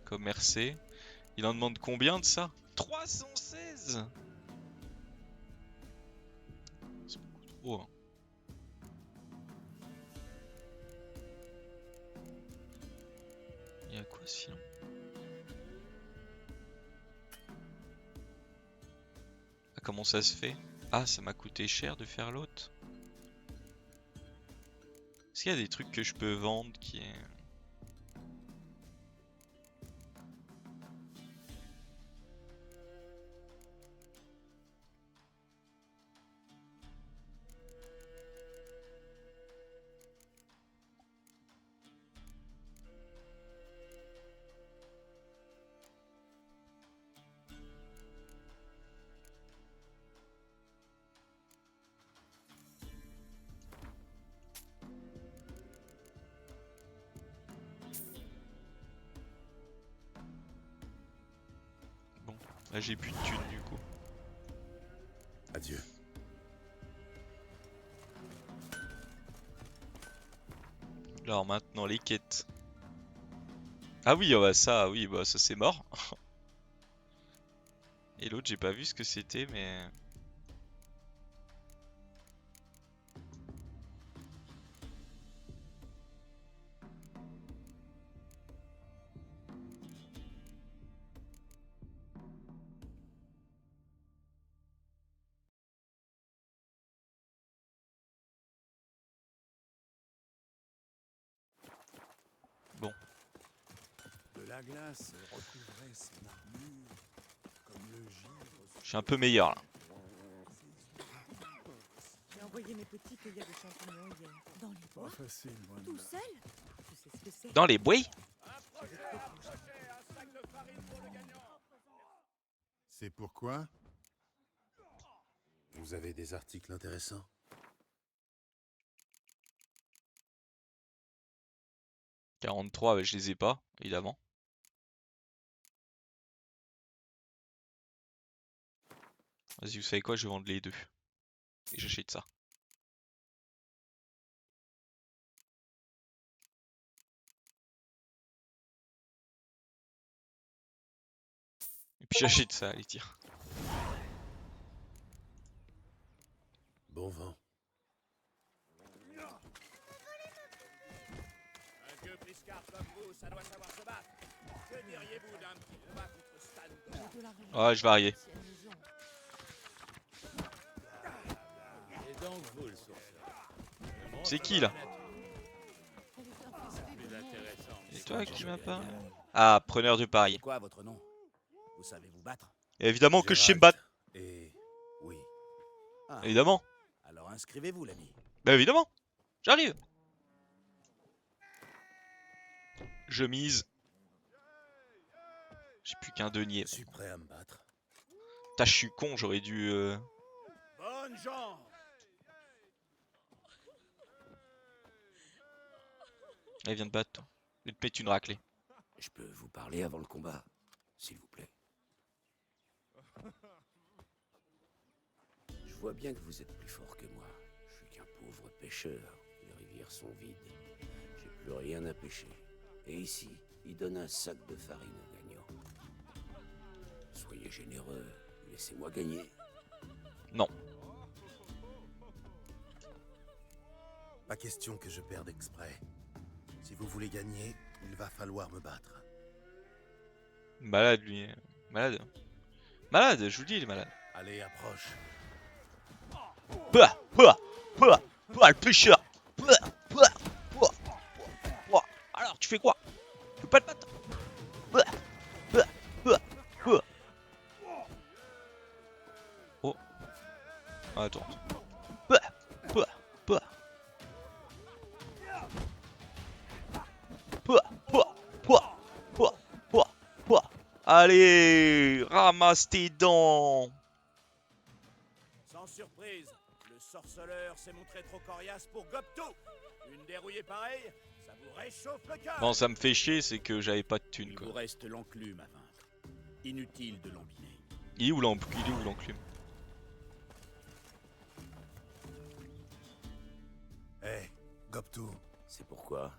S2: Commercer. Il en demande combien de ça? 316. C'est beaucoup trop. Hein. Il y a quoi ce filon? Ah, comment ça se fait? Ah, ça m'a coûté cher de faire l'autre. Est-ce qu'il y a des trucs que je peux vendre qui est... Là j'ai plus de thunes du coup.
S3: Adieu.
S2: Alors maintenant les quêtes. Ah oui, bah ça, oui, bah ça c'est mort. Et l'autre j'ai pas vu ce que c'était mais... Bon.
S6: De la glace recouvrait son armure, comme le givre.
S2: Je suis un peu meilleur là.
S8: J'ai envoyé mes petits cueillir des champignons hier.
S7: Dans les bois,
S6: Pas facile, loin de
S7: tout
S6: là.
S7: seul.
S8: Tu sais ce que c'est?
S2: Dans les bois?
S8: J'avais trop de bouche.
S3: C'est pourquoi vous avez des articles intéressants.
S2: 43, je les ai pas, évidemment. Vas-y, vous savez quoi, je vais vendre les deux. Et j'achète ça. Et puis j'achète ça, allez, tire.
S3: Bon vent.
S4: Un vieux briscard comme vous, ça doit savoir se battre. Que diriez-vous d'un petit combat contre Stan?
S7: J'ai de la religion.
S2: Ouais, je vais arriver.
S7: C'est amusant.
S5: Et donc vous, le sourceur.
S2: C'est qui là?
S7: Elle est un fils
S5: Plus
S7: de
S5: intéressant.
S2: C'est toi qui m'as parlé? Ah, preneur de paris.
S6: C'est quoi votre nom? Vous savez vous battre?
S2: Et évidemment que je sais me
S3: Gérald.
S2: battre.
S3: Et
S6: Oui. Ah,
S2: Évidemment.
S6: alors inscrivez-vous, l'ami.
S2: Bah évidemment. J'arrive. Je mise. J'ai plus qu'un denier.
S3: je suis prêt à me battre.
S2: Putain, je suis con, j'aurais dû...
S4: Bonne jambe.
S2: Elle vient de battre, toi. Je vais te mettre une raclée.
S6: Je peux vous parler avant le combat, s'il vous plaît. Je vois bien que vous êtes plus fort que moi. Je suis qu'un pauvre pêcheur. Les rivières sont vides. J'ai plus rien à pêcher. Et ici, il donne un sac de farine au gagnant. Soyez généreux. Laissez-moi gagner.
S2: Non.
S3: Pas question que je perde exprès. Si vous voulez gagner, il va falloir me battre.
S2: Malade, lui. Malade. Malade, je vous dis, il est malade.
S3: Allez, approche.
S2: Pouah, pouah, pouah, pouah, le pêcheur. Pouah, pouah, pouah, pouah. Alors, tu fais quoi? Tu peux pas te battre? Pouah, pouah, pouah, pouah. Oh. Attends. Pouah, pouah, pouah. Pouah, pouah, pouah, pouah, pouah, pouah. Allez, ramasse tes dents.
S4: Sans surprise, le sorceleur s'est montré trop coriace pour Gopto. Une dérouillée pareille, ça vous réchauffe le cœur.
S2: Bon, ça me fait chier, c'est que j'avais pas de thunes,
S4: Il
S2: quoi.
S4: vous reste l'enclume à vaincre. Inutile de l'embiner.
S2: Il est où l'enclume?
S3: Hé, Goptu,
S6: C'est pourquoi?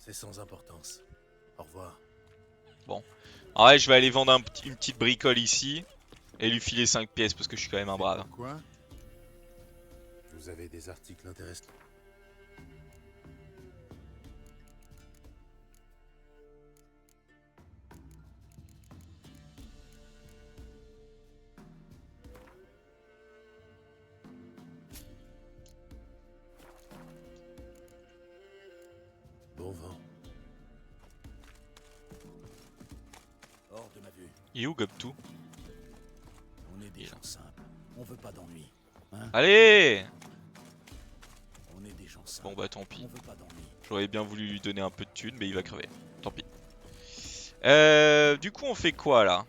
S3: c'est sans importance. Au revoir.
S2: Ah ouais, je vais aller vendre une petite bricole ici et lui filer 5 pièces parce que je suis quand même un brave.
S3: Quoi? Vous avez des articles intéressants. Bon vent.
S6: Hors de ma vue.
S2: Il est où Goptu?
S6: On est des gens simples. On veut pas d'ennui. Hein?
S2: Allez!
S6: On est des gens simples.
S2: Bon bah tant pis.
S6: On veut pas d'ennui.
S2: J'aurais bien voulu lui donner un peu de thunes mais il va crever. Tant pis. Du coup on fait quoi là?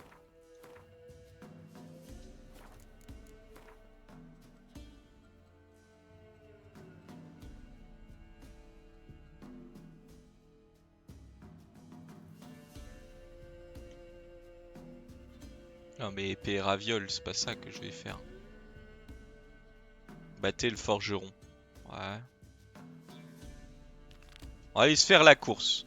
S2: Non mais épée et raviole, c'est pas ça que je vais faire. Battez le forgeron. Ouais. On va aller se faire la course.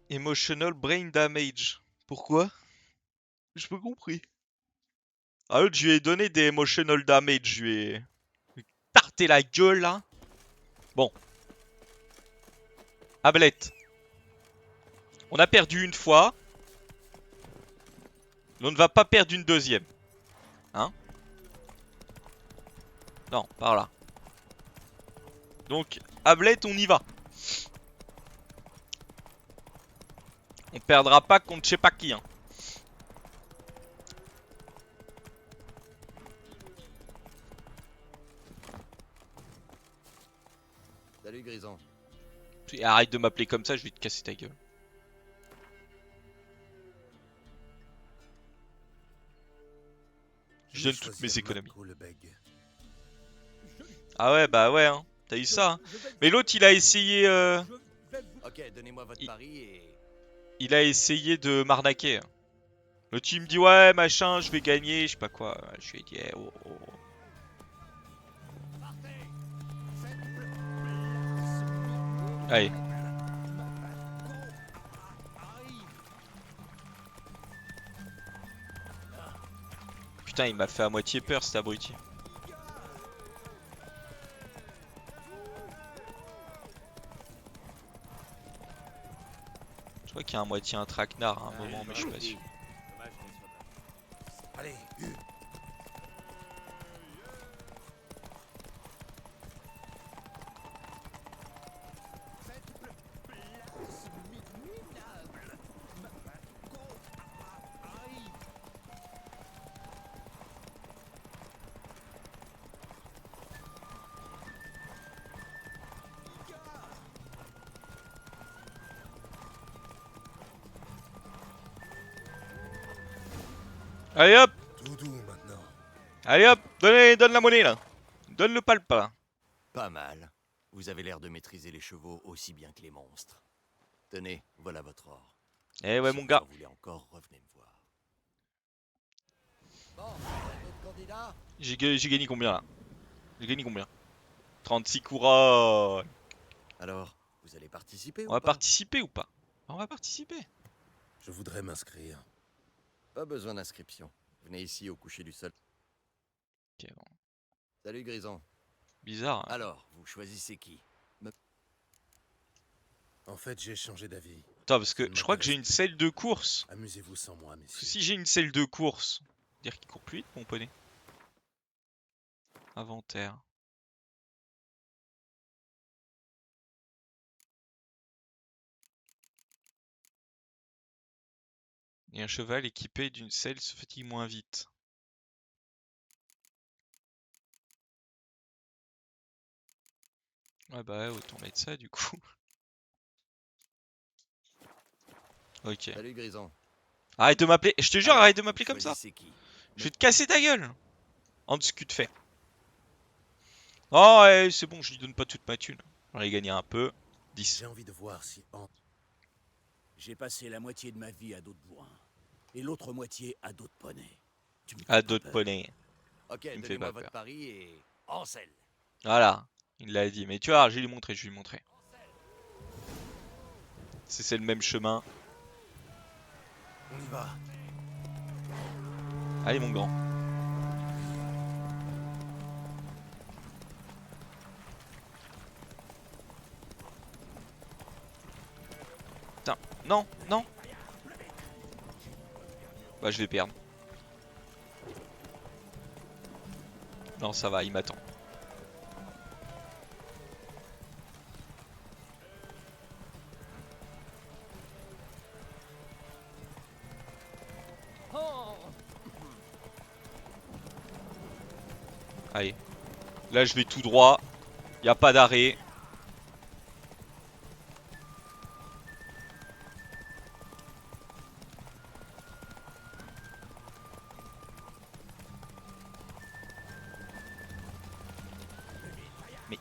S2: Emotional brain damage. Pourquoi? J'ai pas compris. Ah l'autre, je lui ai donné des emotional damage, je lui ai tarté la gueule là. Bon. Ablette. On a perdu une fois. Mais on ne va pas perdre une deuxième. Hein? Non, par là. Donc, Ablette, on y va. On perdra pas contre je sais pas qui. Hein.
S6: Salut Grison.
S2: Et arrête de m'appeler comme ça, je vais te casser ta gueule. Je donne toutes mes économies. Ah ouais, bah ouais, hein. T'as eu ça. Hein. Mais l'autre, il a essayé...
S6: Ok, donnez-moi votre pari et...
S2: Il a essayé de m'arnaquer. L'autre, il me dit, ouais, machin, je vais gagner, je sais pas quoi. Je lui ai dit, eh, oh, oh. Allez. Putain, il m'a fait à moitié peur, cet abruti. Je crois qu'il y a à moitié un traquenard à un moment, mais je suis pas sûr.
S6: Allez,
S2: Allez hop!
S3: Tout doux maintenant.
S2: Allez hop! Donne la monnaie là! Donne le palpe là!
S6: pas mal. Vous avez l'air de maîtriser les chevaux aussi bien que les monstres. Tenez, voilà votre or.
S2: Eh ouais,
S6: Si
S2: mon
S6: vous
S2: gars.
S6: en voulez encore, revenez me voir. Bon, d'autres candidats?
S2: J'ai gagné combien là? J'ai gagné combien? 36 couronnes!
S6: Alors, vous allez participer
S2: On
S6: ou
S2: va
S6: pas?
S2: participer ou pas? On va participer!
S3: Je voudrais m'inscrire.
S6: Pas besoin d'inscription. Venez ici au coucher du soleil.
S2: Ok, bon.
S6: Salut Grison.
S2: Bizarre. Hein.
S6: Alors, vous choisissez qui?
S3: En fait, j'ai changé d'avis.
S2: Attends, parce que
S3: Ça ne
S2: je crois que j'ai une
S3: m'intéresse
S2: selle de course.
S3: plus. Amusez-vous sans moi,
S2: Parce que
S3: messieurs.
S2: si j'ai une selle de course, dire qu'il court plus vite, mon poney. Inventaire. Et un cheval équipé d'une selle se fatigue moins vite. Ouais bah ouais, autant mettre ça du coup. Ok.
S6: Salut Grison.
S2: Arrête de m'appeler, je te jure,
S6: Alors,
S2: arrête de m'appeler
S6: vous
S2: comme ça.
S6: choisissez qui?
S2: Je vais te casser ta gueule. En discute de fer. Oh ouais, c'est bon, je lui donne pas toute ma thune. J'en ai gagné un peu. 10.
S3: J'ai envie de voir si...
S9: J'ai passé la moitié de ma vie à dos de bois. Et l'autre moitié à dos de poney. Tu me fais
S2: À
S9: pas
S2: d'autres
S9: peur.
S2: poneys.
S6: Ok,
S2: Il me fait
S6: donnez-moi
S2: pas
S6: votre
S2: peur.
S6: pari et... En selle.
S2: Voilà, il l'a dit. Mais tu vois, je vais lui montrer, je vais lui montrer. C'est le même chemin.
S3: On y va.
S2: Allez mon grand. Putain, non, non. Bah je vais perdre. Non ça va, il m'attend. Allez. Là je vais tout droit. Y a pas d'arrêt.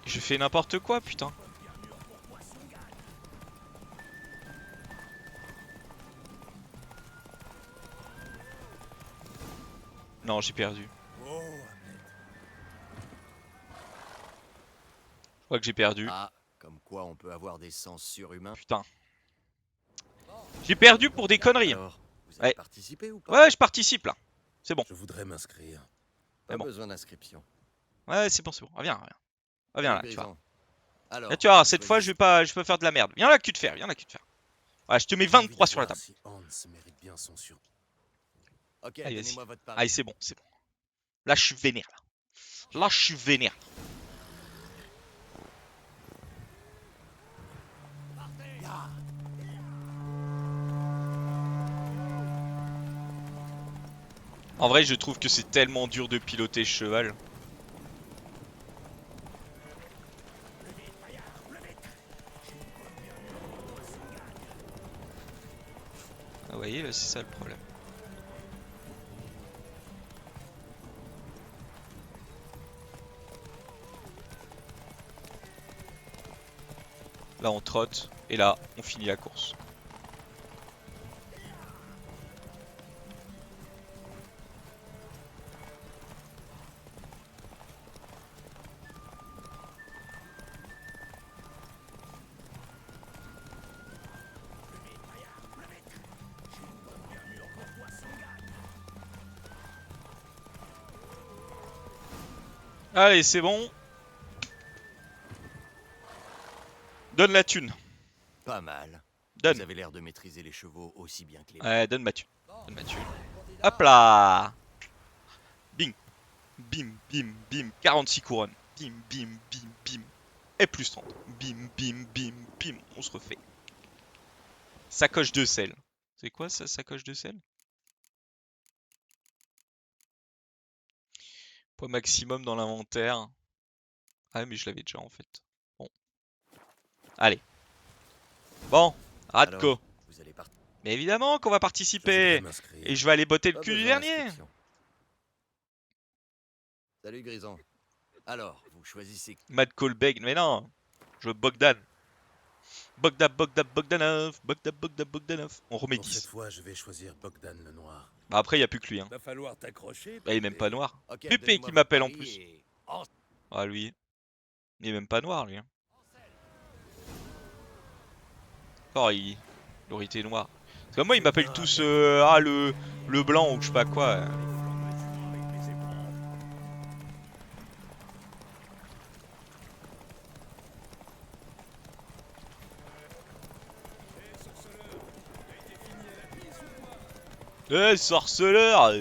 S2: Je fais n'importe quoi, putain. Non, j'ai perdu. Je crois que j'ai perdu.
S6: Ah, comme quoi on peut avoir des sens surhumains.
S2: Putain. J'ai perdu pour des conneries.
S6: Alors, vous avez
S2: Ouais.
S6: participé ou pas?
S2: Ouais, je participe là. C'est bon.
S3: Je voudrais m'inscrire.
S6: Pas
S2: bon.
S6: besoin d'inscription.
S2: Ouais, c'est bon, c'est bon. Reviens, reviens. Reviens là, tu vois.
S6: Alors,
S2: Là, tu vois, cette fois, je vais faire de la merde. Viens là, cul de fer, viens là, cul de fer. Voilà, je te mets 23 sur la table.
S3: Si Hans mérite bien son surnom.
S6: Ok,
S2: Allez, vas-y.
S6: donnez-moi votre pari.
S2: Allez, c'est bon, c'est bon. Là, je suis vénère là. Là, je suis vénère. En vrai, je trouve que c'est tellement dur de piloter ce cheval. Ah, vous voyez, c'est ça le problème. Là, on trotte. Et là, on finit la course. Allez, c'est bon. Donne la thune.
S6: Pas mal.
S2: Donne.
S6: Vous avez l'air de maîtriser les chevaux aussi bien que les...
S2: Ouais, donne ma thune. Donne ma thune. Hop là. Bing. Bim, bim, bim. 46 couronnes. Bim, bim, bim, bim. Et plus 30. Bim, bim, bim, bim. On se refait. Sacoche de sel. C'est quoi ça, sacoche de sel? Poids maximum dans l'inventaire. Ah mais je l'avais déjà en fait. Bon. Allez. Bon. Radko.
S6: Alors, vous allez partir.
S2: Mais évidemment qu'on va participer. Et je vais aller botter le
S6: Pas
S2: cul du
S6: besoin
S2: dernier.
S6: d'inscription. Salut Grison. Alors, vous choisissez...
S2: Mad Callbeg. Mais non. Je veux Bogdan. Bogdanov. Bogdanov. On remet
S3: Pour cette
S2: 10.
S3: fois, je vais choisir Bogdan le Noir.
S2: Bah après, il n'y a plus que lui. Hein.
S4: Va falloir t'accrocher.
S2: Bah, il est même pas noir.
S6: Ok,
S2: Pépé
S6: donnez-moi
S2: qui
S6: votre
S2: m'appelle en
S6: pari
S2: plus.
S6: et-
S2: Ah, lui. Il est même pas noir, lui. Hein. Oh, il aurait été noir. Parce que moi, ils m'appellent tous le blanc ou je sais pas quoi. Eh, sorceleur!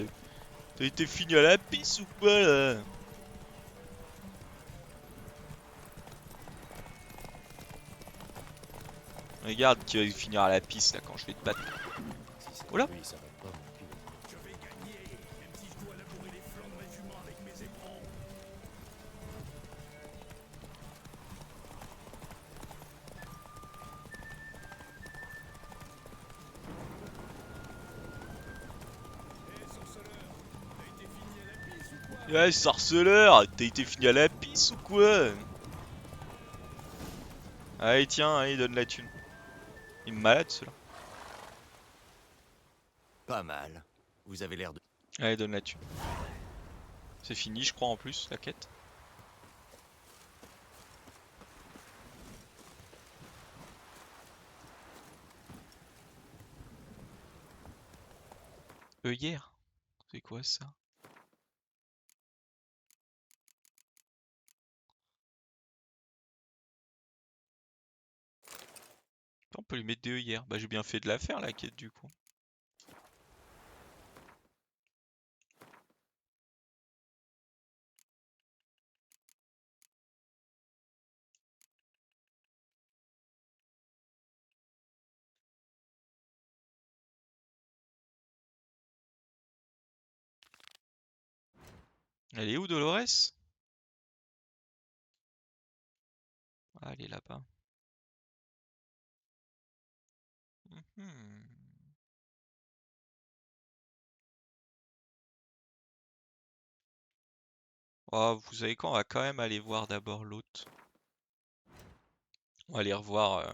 S2: T'as été fini à la pisse ou quoi là? Regarde qui va finir à la pisse là quand je vais te battre.
S3: Si c'est
S2: Oula.
S3: lui, ça va pas mon pilote.
S4: Je vais gagner, même si je dois labourer les flancs de ma jument avec mes éperons.
S2: Ouais, sorceleur! T'as été fini à la pisse ou quoi? Allez, tiens, allez, donne la thune. Il me malade celui-là.
S6: Pas mal. Vous avez l'air de...
S2: Allez, donne la thune. C'est fini, je crois, en plus, la quête. Hier? C'est quoi ça? On peut lui mettre des œillères. Bah j'ai bien fait de la faire la quête du coup. Elle est où Dolores? Ah, elle est là-bas. Mhm. Oh, vous savez quoi? On va quand même aller voir d'abord l'autre. On va aller revoir.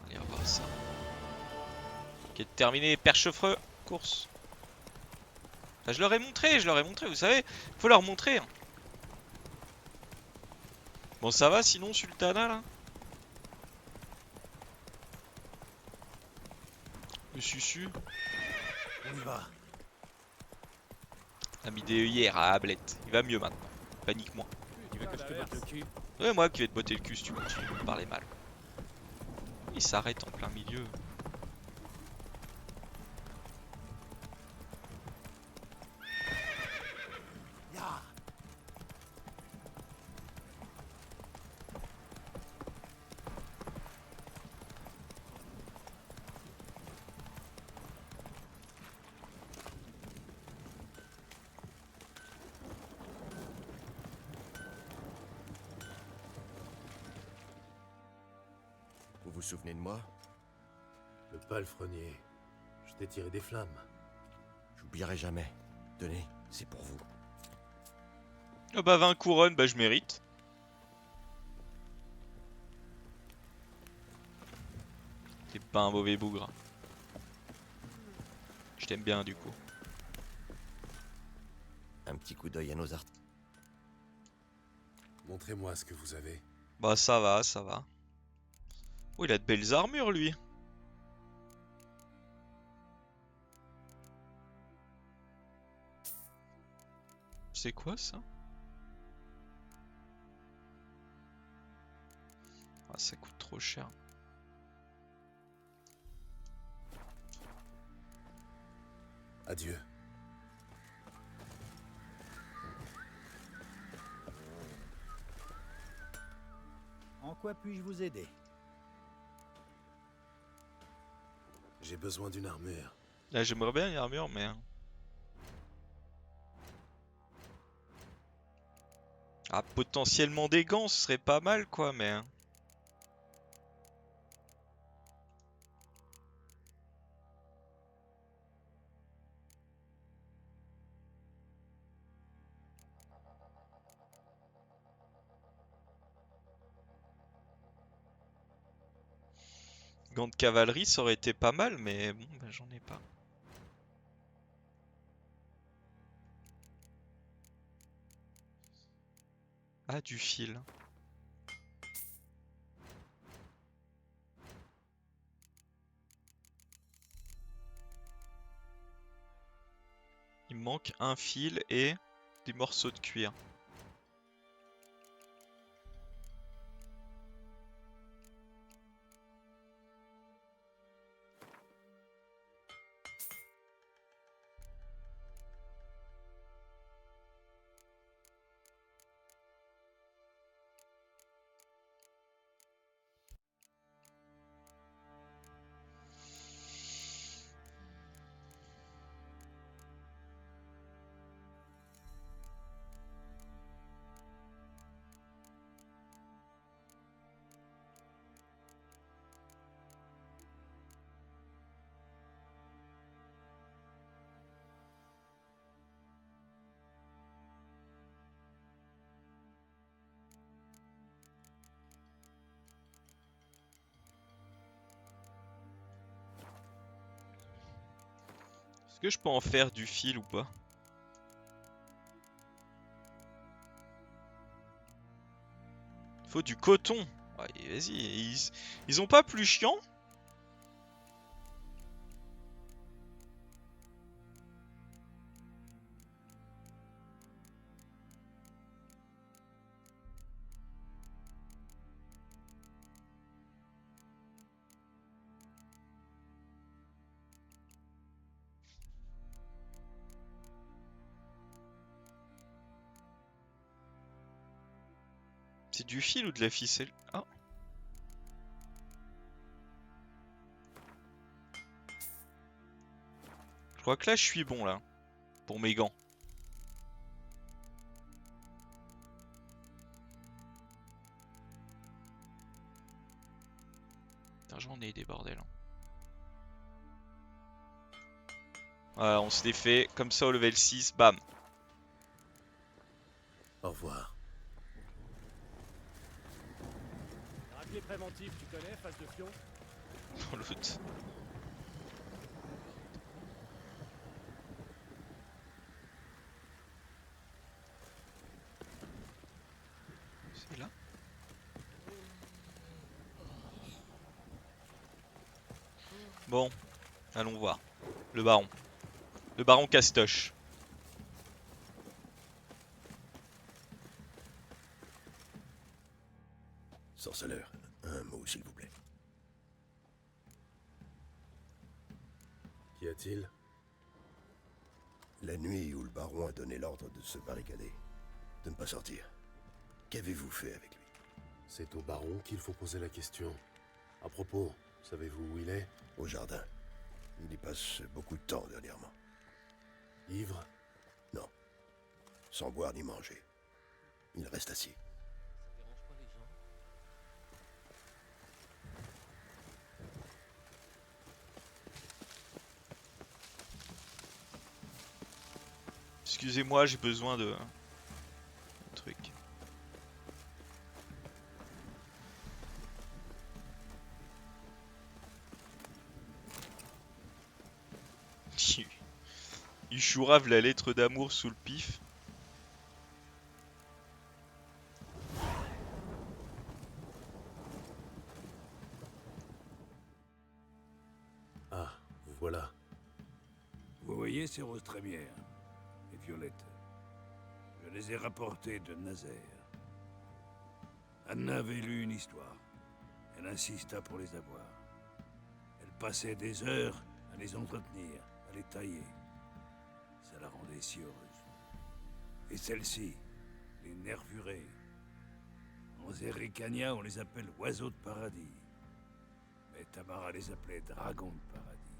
S2: Aller revoir ça. Ok, terminé. Perchefreux, course. Bah, je leur ai montré, vous savez. Faut leur montrer. Hein. Bon, ça va sinon, Sultana là? Le Susu.
S6: On y va.
S2: A mis des œillères à Ablette. Il va mieux maintenant. Panique moins.
S9: Tu veux que je te botte le cul?
S2: Ouais, moi qui vais te botter le cul si tu continues de me parler mal. Il s'arrête en plein milieu.
S6: Ya. Vous vous souvenez de moi?
S3: Le palefrenier. Je t'ai tiré des flammes.
S6: J'oublierai jamais. Tenez, c'est pour vous.
S2: Ah bah 20 couronnes, bah je mérite. T'es pas un mauvais bougre. Je t'aime bien du coup.
S6: Un petit coup d'œil à nos arts.
S3: Montrez-moi ce que vous avez.
S2: Bah ça va, ça va. Oh, il a de belles armures lui. C'est quoi ça? Ah, ça coûte trop cher.
S3: Adieu.
S9: En quoi puis-je vous aider?
S3: J'ai besoin d'une armure.
S2: Là j'aimerais bien une armure mais... Ah, potentiellement des gants, ce serait pas mal quoi, mais... Gants de cavalerie, ça aurait été pas mal, mais bon, bah, j'en ai pas. Ah, du fil. Il me manque un fil et des morceaux de cuir. Est-ce que je peux en faire du fil ou pas? Il faut du coton. Ouais, vas-y, ils ont pas plus chiant? C'est du fil ou de la ficelle? Ah. Je crois que là je suis bon là. Pour mes gants. Putain, j'en ai des bordels. Voilà, on se les fait comme ça au level 6, bam.
S3: Au revoir.
S6: préventif, tu connais, face de fion?
S2: Dans l'autre. C'est là? Bon, allons voir. Le baron. Le baron Castoche.
S6: Sorceleur, un mot s'il vous plaît.
S3: Qu'y a-t-il?
S6: La nuit où le baron a donné l'ordre de se barricader, de ne pas sortir, qu'avez-vous fait avec lui?
S3: C'est au baron qu'il faut poser la question. À propos, savez-vous où il est?
S6: Au jardin. Il y passe beaucoup de temps dernièrement.
S3: Ivre?
S6: Non. Sans boire ni manger. Il reste assis.
S2: Excusez-moi, j'ai besoin de... un truc. Il chourave la lettre d'amour sous le pif.
S3: Ah, vous voilà.
S4: Vous voyez ces roses trémières et violettes? Je les ai rapportées de Nazaire. Anna avait lu une histoire. Elle insista pour les avoir. Elle passait des heures à les entretenir, à les tailler. Ça la rendait si heureuse. Et celles-ci, les nervurées. En Zerrikania, on les appelle oiseaux de paradis. Mais Tamara les appelait dragons de paradis.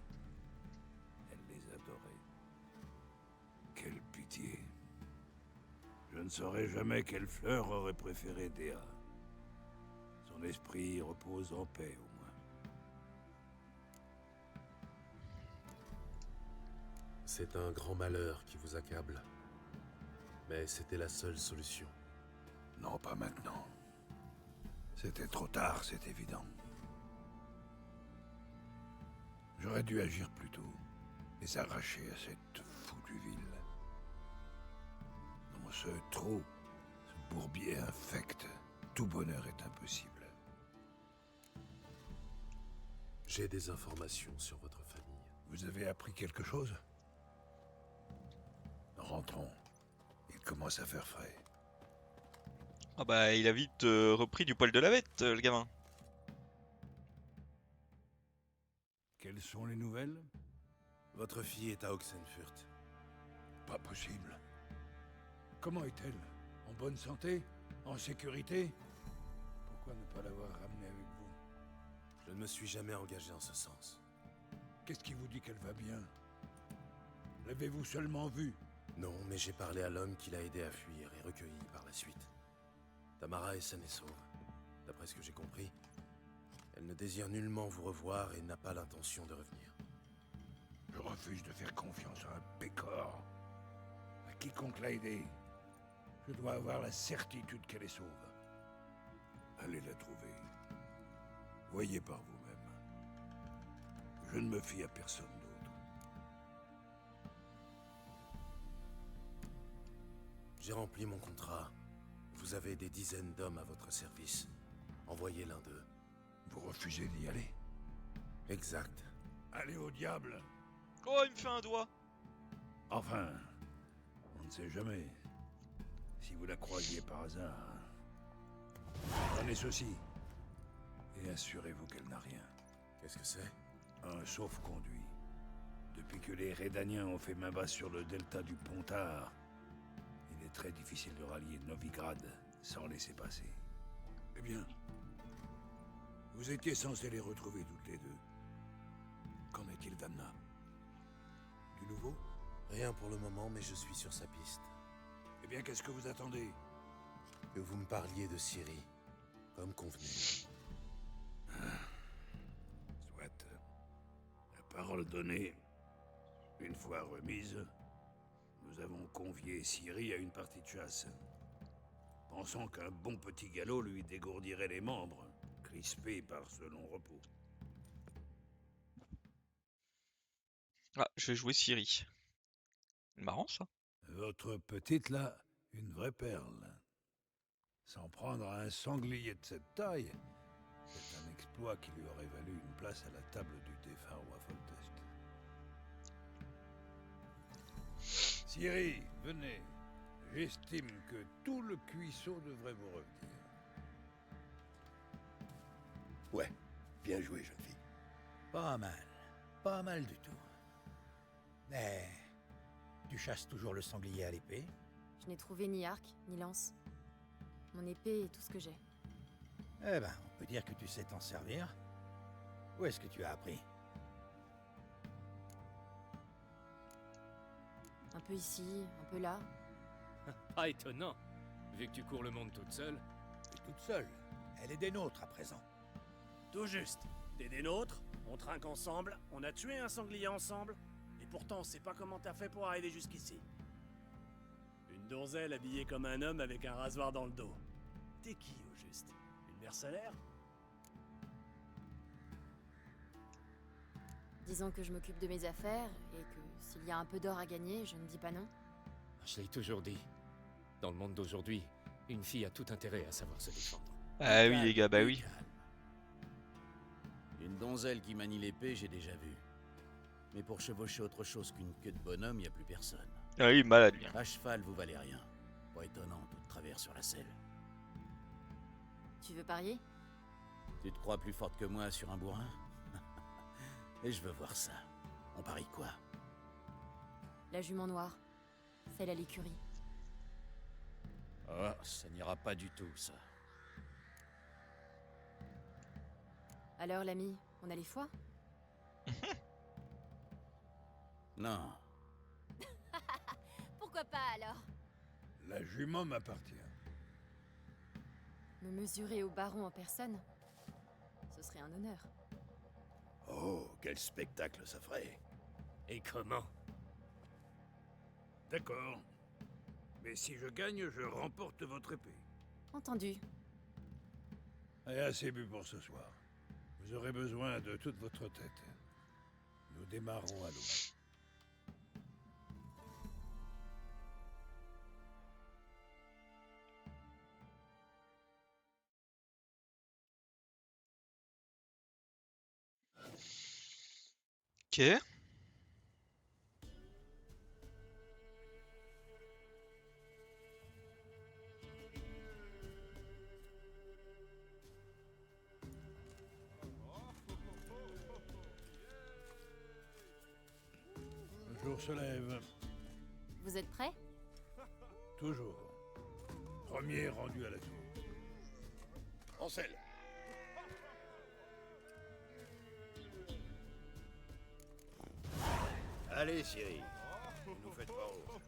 S4: Elle les adorait. Quelle pitié. Je ne saurais jamais quelle fleur aurait préféré Dea. Son esprit repose en paix, au moins.
S3: C'est un grand malheur qui vous accable. Mais c'était la seule solution.
S4: Non, pas maintenant. C'était trop tard, c'est évident. J'aurais dû agir plus tôt. Les arracher à cette foutue ville. Dans ce trou, ce bourbier infect, tout bonheur est impossible.
S3: J'ai des informations sur votre famille.
S4: Vous avez appris quelque chose? Rentrons. Il commence à faire frais.
S2: Ah bah il a vite repris du poil de la bête, le gamin.
S4: Quelles sont les nouvelles?
S3: Votre fille est à Oxenfurt.
S4: Pas possible. Comment est-elle? En bonne santé? En sécurité? Pourquoi ne pas l'avoir ramenée avec vous?
S3: Je ne me suis jamais engagé en ce sens.
S4: Qu'est-ce qui vous dit qu'elle va bien? L'avez-vous seulement vue?
S3: Non, mais j'ai parlé à l'homme qui l'a aidé à fuir et recueilli par la suite. Tamara est saine et sauve. D'après ce que j'ai compris, elle ne désire nullement vous revoir et n'a pas l'intention de revenir.
S4: Je refuse de faire confiance à un pécor. À quiconque l'a aidée. Je dois avoir la certitude qu'elle est sauve. Allez la trouver. Voyez par vous-même. Je ne me fie à personne d'autre.
S3: J'ai rempli mon contrat. Vous avez des dizaines d'hommes à votre service. Envoyez l'un d'eux.
S4: Vous refusez d'y aller?
S3: Exact.
S4: Allez au diable!
S2: Oh, il me fait un doigt.
S4: Enfin, on ne sait jamais. Si vous la croisiez par hasard... Prenez ceci. Et assurez-vous qu'elle n'a rien.
S3: Qu'est-ce que c'est?
S4: Un sauf-conduit. Depuis que les Redaniens ont fait main basse sur le delta du Pontar, il est très difficile de rallier Novigrad sans laisser passer. Eh bien, vous étiez censés les retrouver toutes les deux. Qu'en est-il d'Anna? Du nouveau?
S3: Rien pour le moment, mais je suis sur sa piste.
S4: Eh bien, qu'est-ce que vous attendez?
S3: Que vous me parliez de Ciri, comme convenu.
S4: Soit. La parole donnée, une fois remise, nous avons convié Ciri à une partie de chasse, pensant qu'un bon petit galop lui dégourdirait les membres. crispé par ce long repos.
S2: Ah, je vais jouer Ciri. Marrant ça.
S4: Votre petite, là, une vraie perle. S'en prendre à un sanglier de cette taille, c'est un exploit qui lui aurait valu une place à la table du défunt roi Foltest. Ciri, venez. J'estime que tout le cuisseau devrait vous revenir.
S6: Ouais, bien joué, jeune fille.
S9: Pas mal du tout. Mais tu chasses toujours le sanglier à l'épée?
S7: Je n'ai trouvé ni arc, ni lance. Mon épée est tout ce que j'ai.
S9: Eh ben, on peut dire que tu sais t'en servir. Où est-ce que tu as appris?
S7: Un peu ici, un peu là.
S10: Pas étonnant, vu que tu cours le monde toute seule.
S9: Et toute seule. Elle est des nôtres à présent.
S11: Tout juste. T'es des nôtres, on trinque ensemble, on a tué un sanglier ensemble, et pourtant on sait pas comment t'as fait pour arriver jusqu'ici. Une donzelle habillée comme un homme avec un rasoir dans le dos. T'es qui au juste? Une mercenaire?
S7: Disons que je m'occupe de mes affaires et que s'il y a un peu d'or à gagner, je ne dis pas non.
S10: Je l'ai toujours dit. Dans le monde d'aujourd'hui, une fille a tout intérêt à savoir se défendre.
S2: Ah oui les gars, bah oui.
S9: Une donzelle qui manie l'épée, j'ai déjà vu. Mais pour chevaucher autre chose qu'une queue de bonhomme, y a plus personne.
S2: Ah oui, malade lui.
S9: À cheval, vous valez rien. Pas étonnant, tout de travers sur la selle.
S7: Tu veux parier?
S9: Tu te crois plus forte que moi sur un bourrin? Et je veux voir ça. On parie quoi?
S7: La jument noire. Celle à l'écurie.
S9: Oh, ça n'ira pas du tout, ça.
S7: Alors l'ami, on a les foies?
S9: Non.
S7: Pourquoi pas alors?
S4: La jument m'appartient.
S7: Me mesurer au baron en personne? Ce serait un honneur.
S6: Oh, quel spectacle ça ferait.
S10: Et comment?
S4: D'accord. Mais si je gagne, je remporte votre épée.
S7: Entendu.
S4: Et assez bu pour ce soir. Vous aurez besoin de toute votre tête. Nous démarrons à l'eau.
S2: Ok.
S4: Le jour se lève.
S7: Vous êtes prêts?
S4: Toujours. Premier rendu à la tour.
S6: Ansel. Allez, Ciri. Ne nous faites pas honte.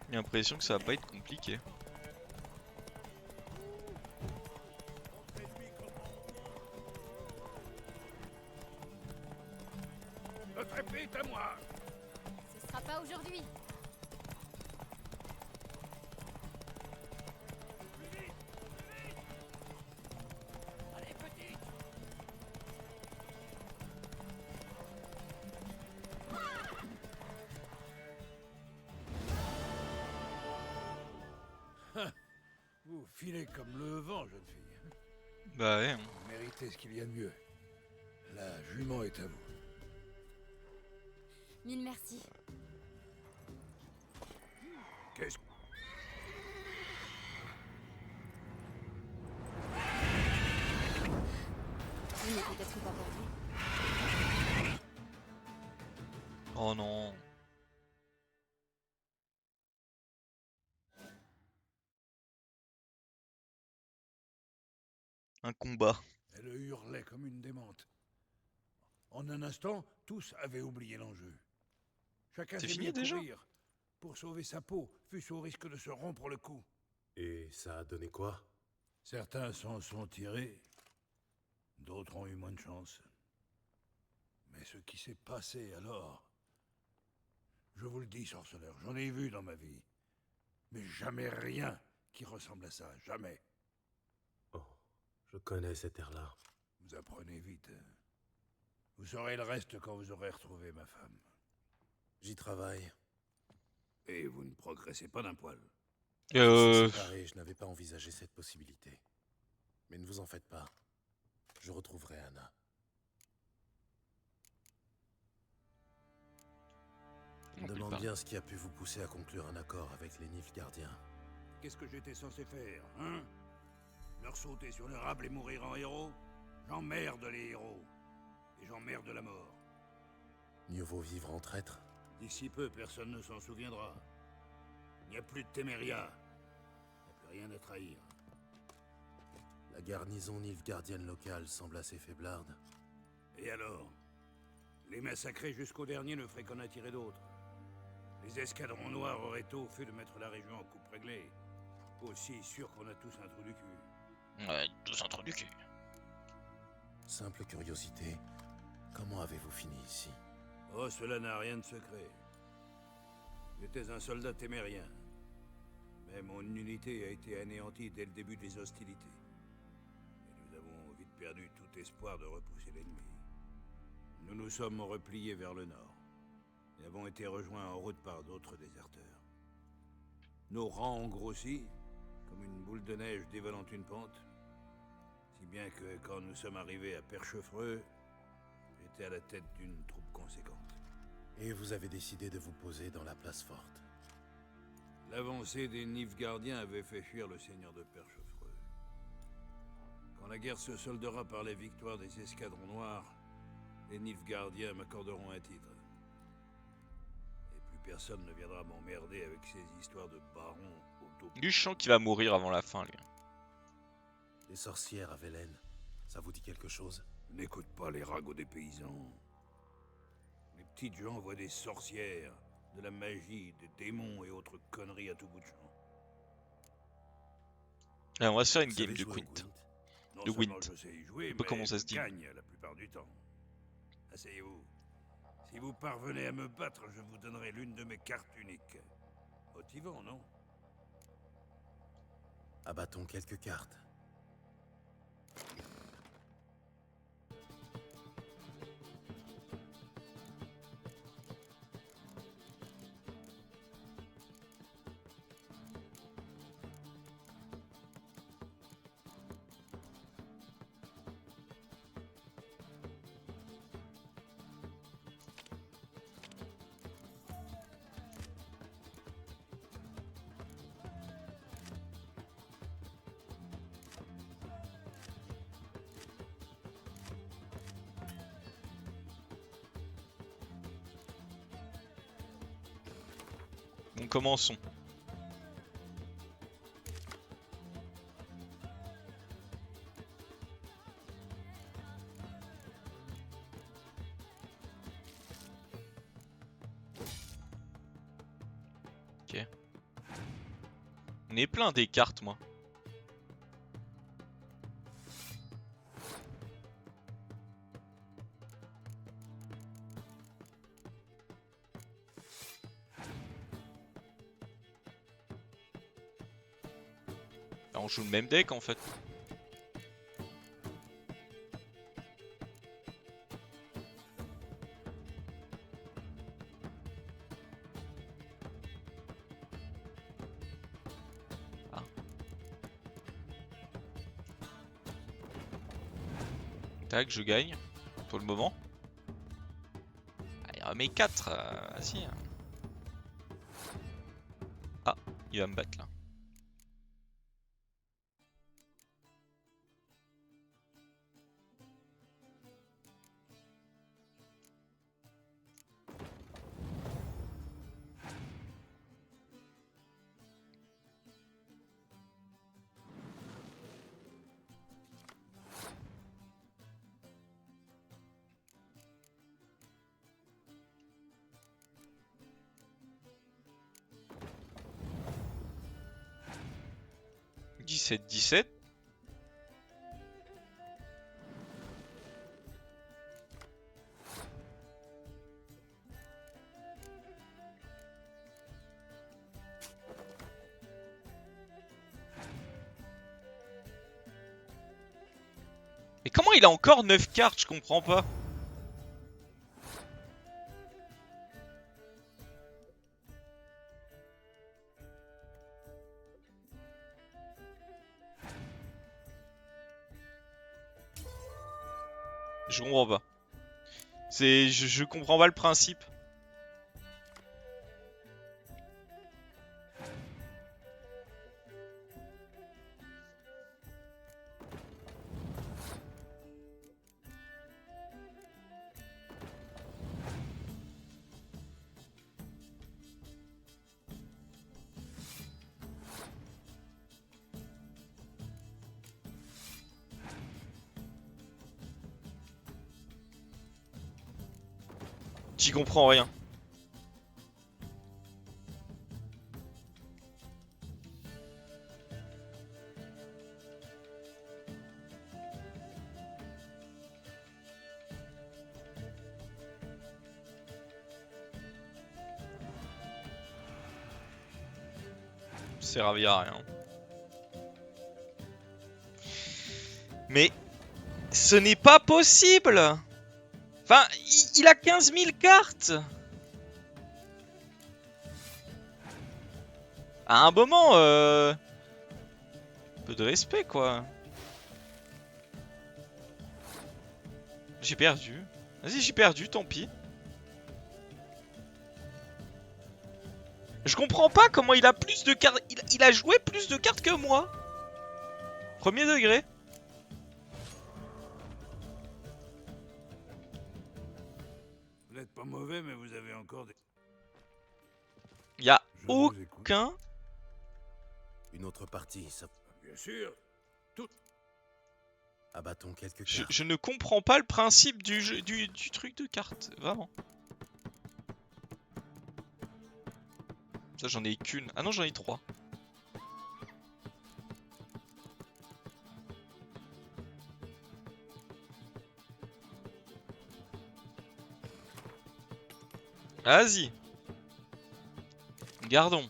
S2: J'ai l'impression que ça va pas être compliqué.
S4: Votre épée est à moi.
S7: Ce sera pas aujourd'hui.
S11: Allez, petite!
S4: Vous filez comme le vent, jeune fille.
S2: Bah ouais.
S4: Vous méritez ce qu'il y a de mieux. La jument est à vous.
S7: Mille merci.
S4: Qu'est-ce que...
S7: Vous n'est peut-être pas perdu.
S2: Oh non. Un combat.
S4: Elle hurlait comme une démente. En un instant, tous avaient oublié l'enjeu. Chacun
S2: C'est
S4: s'est
S2: fini
S4: mis à
S2: déjà?
S4: courir pour sauver sa peau, fût-ce au risque de se rompre le cou.
S3: Et ça a donné quoi?
S4: Certains s'en sont tirés, d'autres ont eu moins de chance. Mais ce qui s'est passé alors Je vous le dis, sorceleur, j'en ai vu dans ma vie. Mais jamais rien qui ressemble à ça, jamais.
S3: Oh, je connais cet air-là.
S4: Vous apprenez vite. Hein. Vous saurez le reste quand vous aurez retrouvé ma femme.
S3: J'y travaille.
S4: Et vous ne progressez pas d'un poil.
S3: Je n'avais pas envisagé cette possibilité. Mais ne vous en faites pas. Je retrouverai Anna. Je me demande bien ce qui a pu vous pousser à conclure un accord avec les Nilfgaardiens.
S4: Qu'est-ce que j'étais censé faire, hein? Leur sauter sur le rable et mourir en héros? J'emmerde les héros. Et j'emmerde la mort.
S3: Mieux vaut vivre en traître.
S4: D'ici peu, personne ne s'en souviendra. Il n'y a plus de Téméria. Il n'y a plus rien à trahir.
S3: La garnison nilfgaardienne locale semble assez faiblarde.
S4: Et alors? Les massacrer jusqu'au dernier ne ferait qu'en attirer d'autres. Les escadrons noirs auraient tôt fait de mettre la région en coupe réglée. Aussi sûr qu'on a tous un trou du cul.
S2: Ouais, tous un trou du cul.
S3: Simple curiosité, comment avez-vous fini ici?
S4: Oh, cela n'a rien de secret. J'étais un soldat témérien. Mais mon unité a été anéantie dès le début des hostilités. Et nous avons vite perdu tout espoir de repousser l'ennemi. Nous nous sommes repliés vers le nord. Et avons été rejoints en route par d'autres déserteurs. Nos rangs ont grossi, comme une boule de neige dévalant une pente. Si bien que quand nous sommes arrivés à Perchefreux, j'étais à la tête d'une troupe conséquente.
S3: Et vous avez décidé de vous poser dans la place forte.
S4: L'avancée des Nilfgaardiens avait fait fuir le seigneur de Perchefreux. Quand la guerre se soldera par la victoire des escadrons noirs, les Nilfgaardiens m'accorderont un titre. Et plus personne ne viendra m'emmerder avec ces histoires de barons auto.
S2: Lui, je sens qu'il va mourir avant la fin, lui.
S3: Les sorcières à Velen, ça vous dit quelque chose?
S4: N'écoute pas les ragots des paysans. Les petites gens voient des sorcières, de la magie, des démons et autres conneries à tout bout de champ.
S2: Allez, on va se faire une
S3: Vous
S2: game
S3: savez
S2: de
S3: jouer au
S2: Gwent.
S3: Gwent?
S4: Non
S2: De
S4: seulement
S2: Gwent.
S4: je sais y jouer,
S2: Je sais pas
S4: mais
S2: comment ça
S4: je
S2: se dit.
S4: gagne la plupart du temps. Asseyez-vous. Si vous parvenez à me battre, je vous donnerai l'une de mes cartes uniques. Motivant, non?
S3: Abattons quelques cartes.
S2: Bon, commençons. Ok. On est plein des cartes, moi. Ah, on joue le même deck en fait. Ah. Tac, je gagne pour le moment. Allez, remet 4. Si. Ah, il va me battre là. « 17-17 ». Mais comment il a encore 9 cartes? Je comprends pas. Je comprends pas. Je comprends pas le principe. J'y comprends rien. C'est servi à rien. Mais ce n'est pas possible. Enfin, il a 15 000 cartes. À un moment, peu de respect, quoi. J'ai perdu. Vas-y, j'ai perdu, tant pis. Je comprends pas comment il a plus de cartes. Il a joué plus de cartes que moi. Premier degré.
S4: Vous n'êtes pas mauvais, mais vous avez encore des...
S2: Y a
S3: Je vous écoute.
S2: aucun...
S3: Une autre partie, ça...
S4: Bien sûr.
S3: Abattons quelques
S2: Je,
S3: cartes.
S2: je ne comprends pas le principe du, jeu, du truc de cartes. Vraiment. Ça, j'en ai qu'une. Ah non, j'en ai 3. Vas-y. Gardons.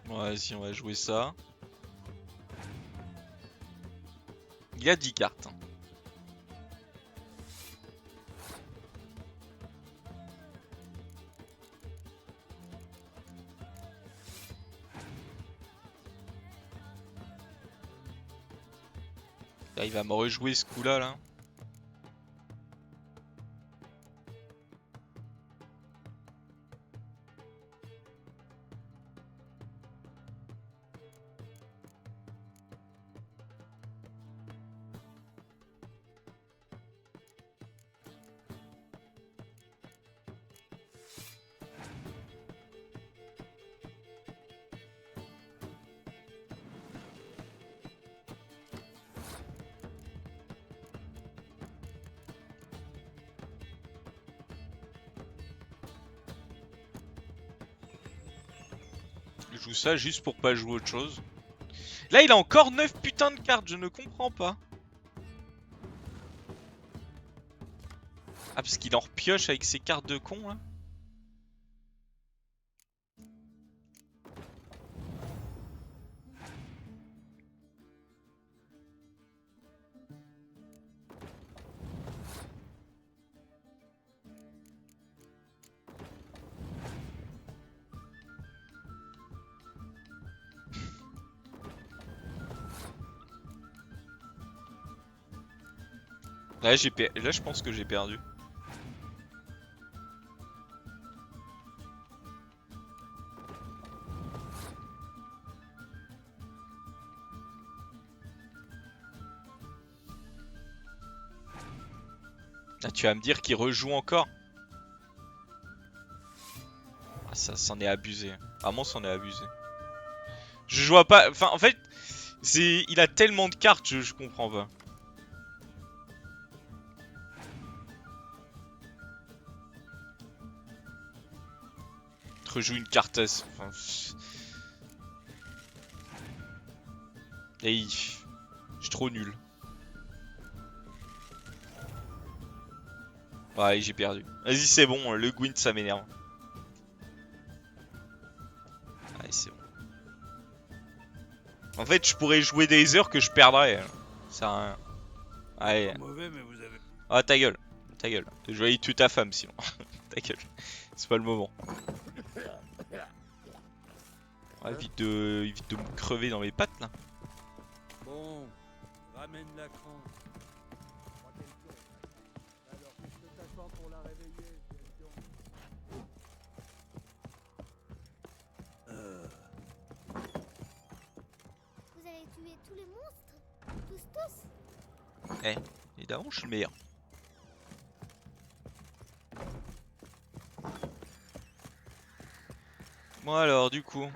S2: Vas-y, on va jouer ça. Il y a 10 cartes. Là, il va me rejouer ce coup-là, là. Je joue ça juste pour pas jouer autre chose. Là, il a encore 9 putains de cartes, je ne comprends pas. Ah, parce qu'il en repioche avec ses cartes de con, là. Là, là, je pense que j'ai perdu. Ah, tu vas me dire qu'il rejoue encore. Ah, ça s'en est abusé. Vraiment, c'en est abusé. Je vois pas... Enfin, en fait, il a tellement de cartes, je comprends pas. te rejoue une carte. Enfin, et je suis trop nul. Ouais, j'ai perdu. Vas-y, c'est bon, le Gwent ça m'énerve. Allez, c'est bon. En fait, je pourrais jouer des heures que je perdrais. Ça sert à rien. Allez.
S4: Mauvais, mais vous avez...
S2: Ah, ta gueule. Ta gueule. Je vais aller tuer ta femme sinon. Ta gueule. C'est pas le moment. Ah, évite de me crever dans mes pattes là.
S9: Bon, ramène la cran. Alors, qu'est-ce que t'attends pour la réveiller,
S7: Vous avez tué tous les monstres? Tous?
S2: Eh, évidemment, je suis le meilleur. Bon alors, du coup.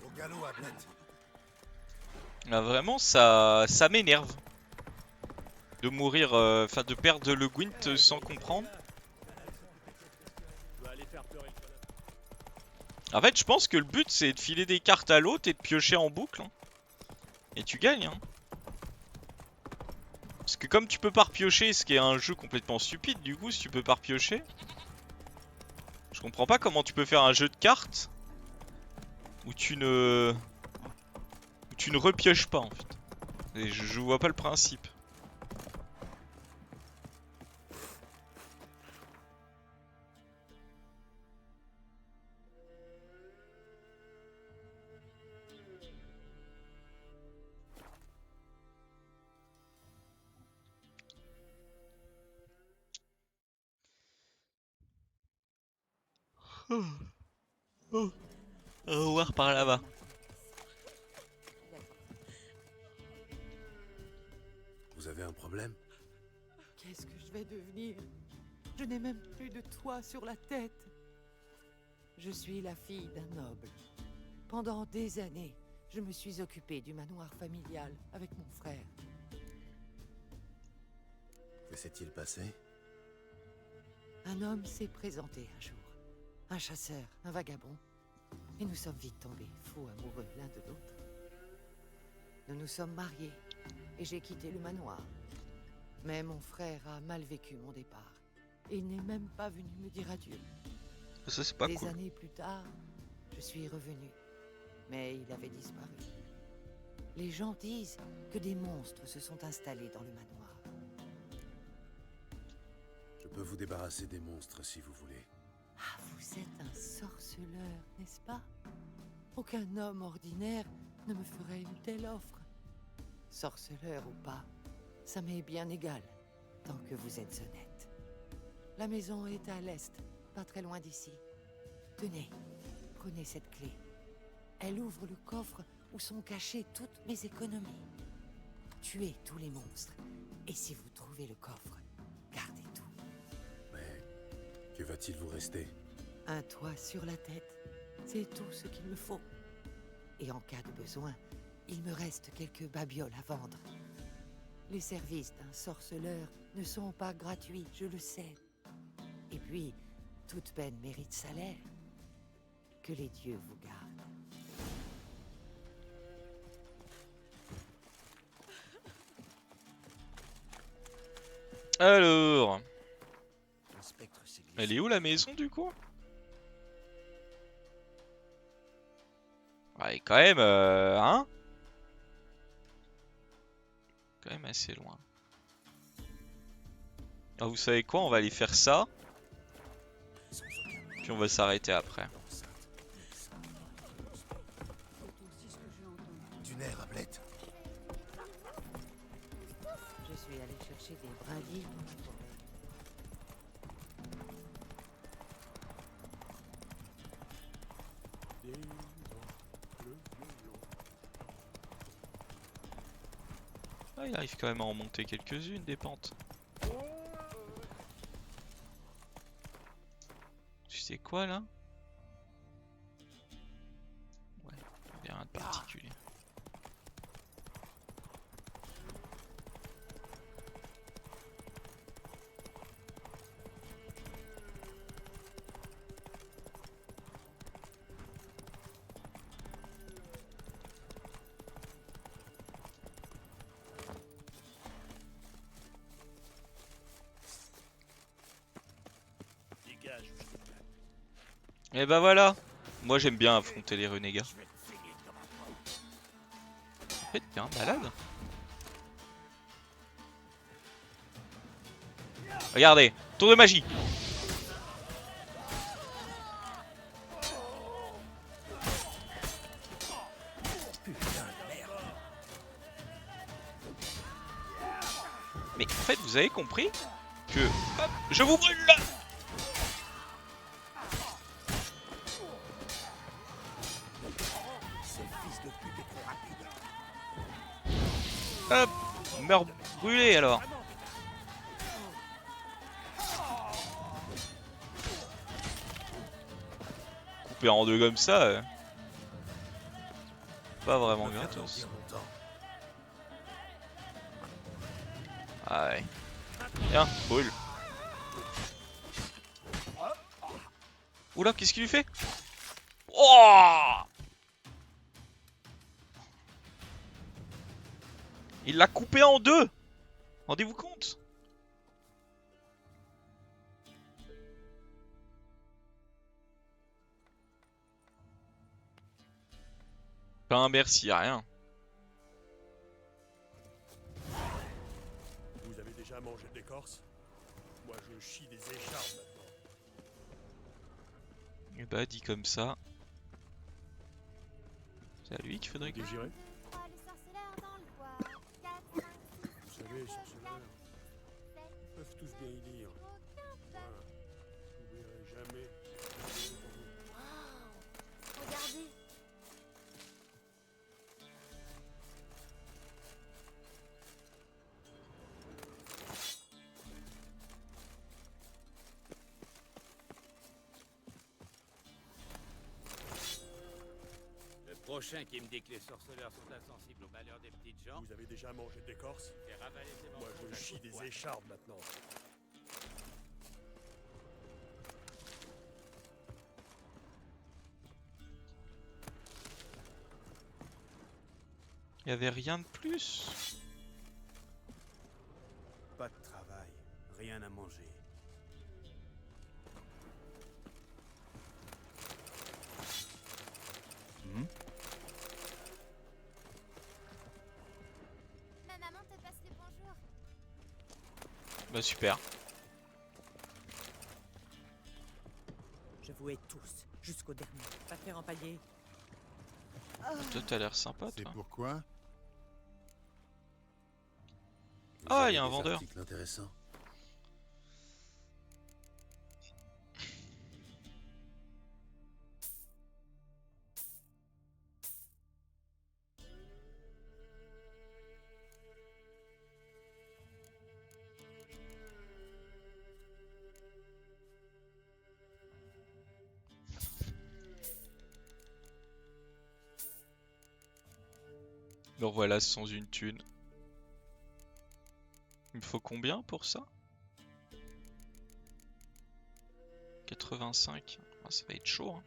S6: Au galop, Hamlet.
S2: Là, vraiment, ça m'énerve. De mourir, enfin de perdre le Gwent sans comprendre. En fait, je pense que le but c'est de filer des cartes à l'autre et de piocher en boucle. Hein. Et tu gagnes. Hein. Parce que comme tu peux pas repiocher, ce qui est un jeu complètement stupide du coup, si tu peux pas repiocher. Je comprends pas comment tu peux faire un jeu de cartes où tu ne repioches pas en fait. Et je vois pas le principe. Au revoir par là-bas.
S3: Vous avez un problème?
S8: Qu'est-ce que je vais devenir? Je n'ai même plus de toit sur la tête. Je suis la fille d'un noble. Pendant des années, je me suis occupée du manoir familial avec mon frère.
S3: Que s'est-il passé?
S8: Un homme s'est présenté un jour. Un chasseur, un vagabond. Et nous sommes vite tombés fous amoureux l'un de l'autre. Nous nous sommes mariés et j'ai quitté le manoir. Mais mon frère a mal vécu mon départ. Et il n'est même pas venu me dire adieu.
S2: Ça c'est pas
S8: Des
S2: cool.
S8: années plus tard, je suis revenu. Mais il avait disparu. Les gens disent que des monstres se sont installés dans le manoir.
S3: Je peux vous débarrasser des monstres si vous voulez.
S8: Ah, vous êtes un sorceleur, n'est-ce pas? Aucun homme ordinaire ne me ferait une telle offre. Sorceleur ou pas, ça m'est bien égal, tant que vous êtes honnête. La maison est à l'est, pas très loin d'ici. Tenez, prenez cette clé. Elle ouvre le coffre où sont cachées toutes mes économies. Tuez tous les monstres, et si vous trouvez le coffre, gardez tout.
S3: Mais que va-t-il vous rester?
S8: Un toit sur la tête, c'est tout ce qu'il me faut. Et en cas de besoin, il me reste quelques babioles à vendre. Les services d'un sorceleur ne sont pas gratuits, je le sais. Et puis, toute peine mérite salaire. Que les dieux vous gardent.
S2: Alors,
S9: Le spectre s'est glissé.
S2: elle est où la maison du coup? Ouais, quand même, hein? Quand même assez loin. Alors vous savez quoi? On va aller faire ça. Puis on va s'arrêter après.
S6: Du nerf, Hamlet.
S8: Je suis allé chercher des brindilles dans la forêt.
S2: Ah, il arrive quand même à en monter quelques-unes des pentes. Tu sais quoi là? Ouais, il y a rien de particulier.
S11: Dégage, je te calme.
S2: Et bah voilà. Moi j'aime bien affronter les renégats. En fait, t'es un malade. Regardez, tour de magie. Mais en fait, vous avez compris que... Hop, je vous brûle là. Hop, meurs brûlé alors. Couper en deux comme ça, pas vraiment gratos. Ah ouais. Tiens, brûle. Oula, qu'est-ce qu'il lui fait? Oh! Il l'a coupé en deux. Rendez-vous compte? Pas un merci, rien.
S6: Vous avez déjà mangé de l'écorce? Moi je chie des écharpes maintenant.
S2: Et bah dit comme ça. C'est à lui qu'il faudrait que...
S6: Désiré?
S7: Oh, les sorceleurs dans le bois. 4, 5, 6,
S6: Vous savez, les sorceleurs peuvent tous bien y lire. Vous verrez jamais.
S7: regardez.
S9: Le prochain qui me dit que les sorceleurs sont insensibles aux malheurs des petites gens,
S6: Vous avez déjà mangé de l'écorce?
S9: fait ravaler ses
S6: Moi
S9: morceaux
S6: je
S9: d'un
S6: chie
S9: coup de
S6: des
S9: poing.
S6: écharpes maintenant.
S2: Il y avait rien de plus.
S6: Pas de travail, rien à manger.
S7: Ma maman te passe le bonjour.
S2: Bah super.
S12: Je vous hais tous, jusqu'au dernier. Pas faire empailler.
S2: Toi t'as l'air sympa
S13: C'est
S2: toi.
S13: pourquoi?
S2: Ah, il y a un vendeur.
S3: Article intéressant.
S2: Me revoilà sans une thune. Il me faut combien pour ça? 85. Ah, ça va être chaud. Hein.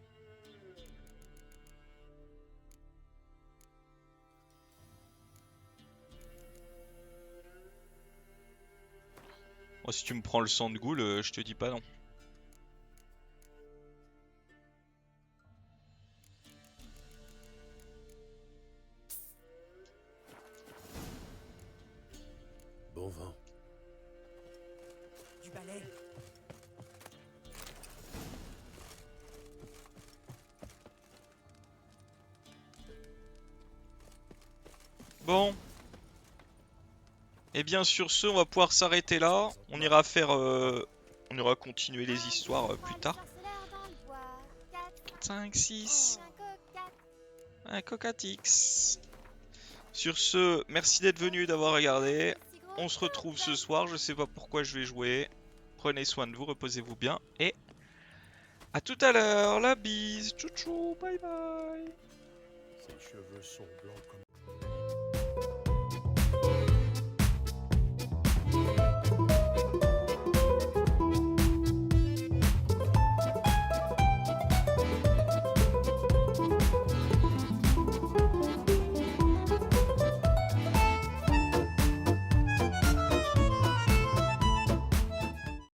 S2: Moi, si tu me prends le sang de goule, je te dis pas non.
S3: Bon vent.
S12: Du balai.
S2: Bon. Et bien sur ce, on va pouvoir s'arrêter là. On ira faire... on ira continuer les histoires plus tard. 5, 6. Un cocatix. Sur ce, merci d'être venu, d'avoir regardé. On se retrouve ce soir, je sais pas pourquoi je vais jouer. Prenez soin de vous, reposez-vous bien et à tout à l'heure, la bise, tchou tchou, bye bye.
S3: Ses cheveux sont blancs comme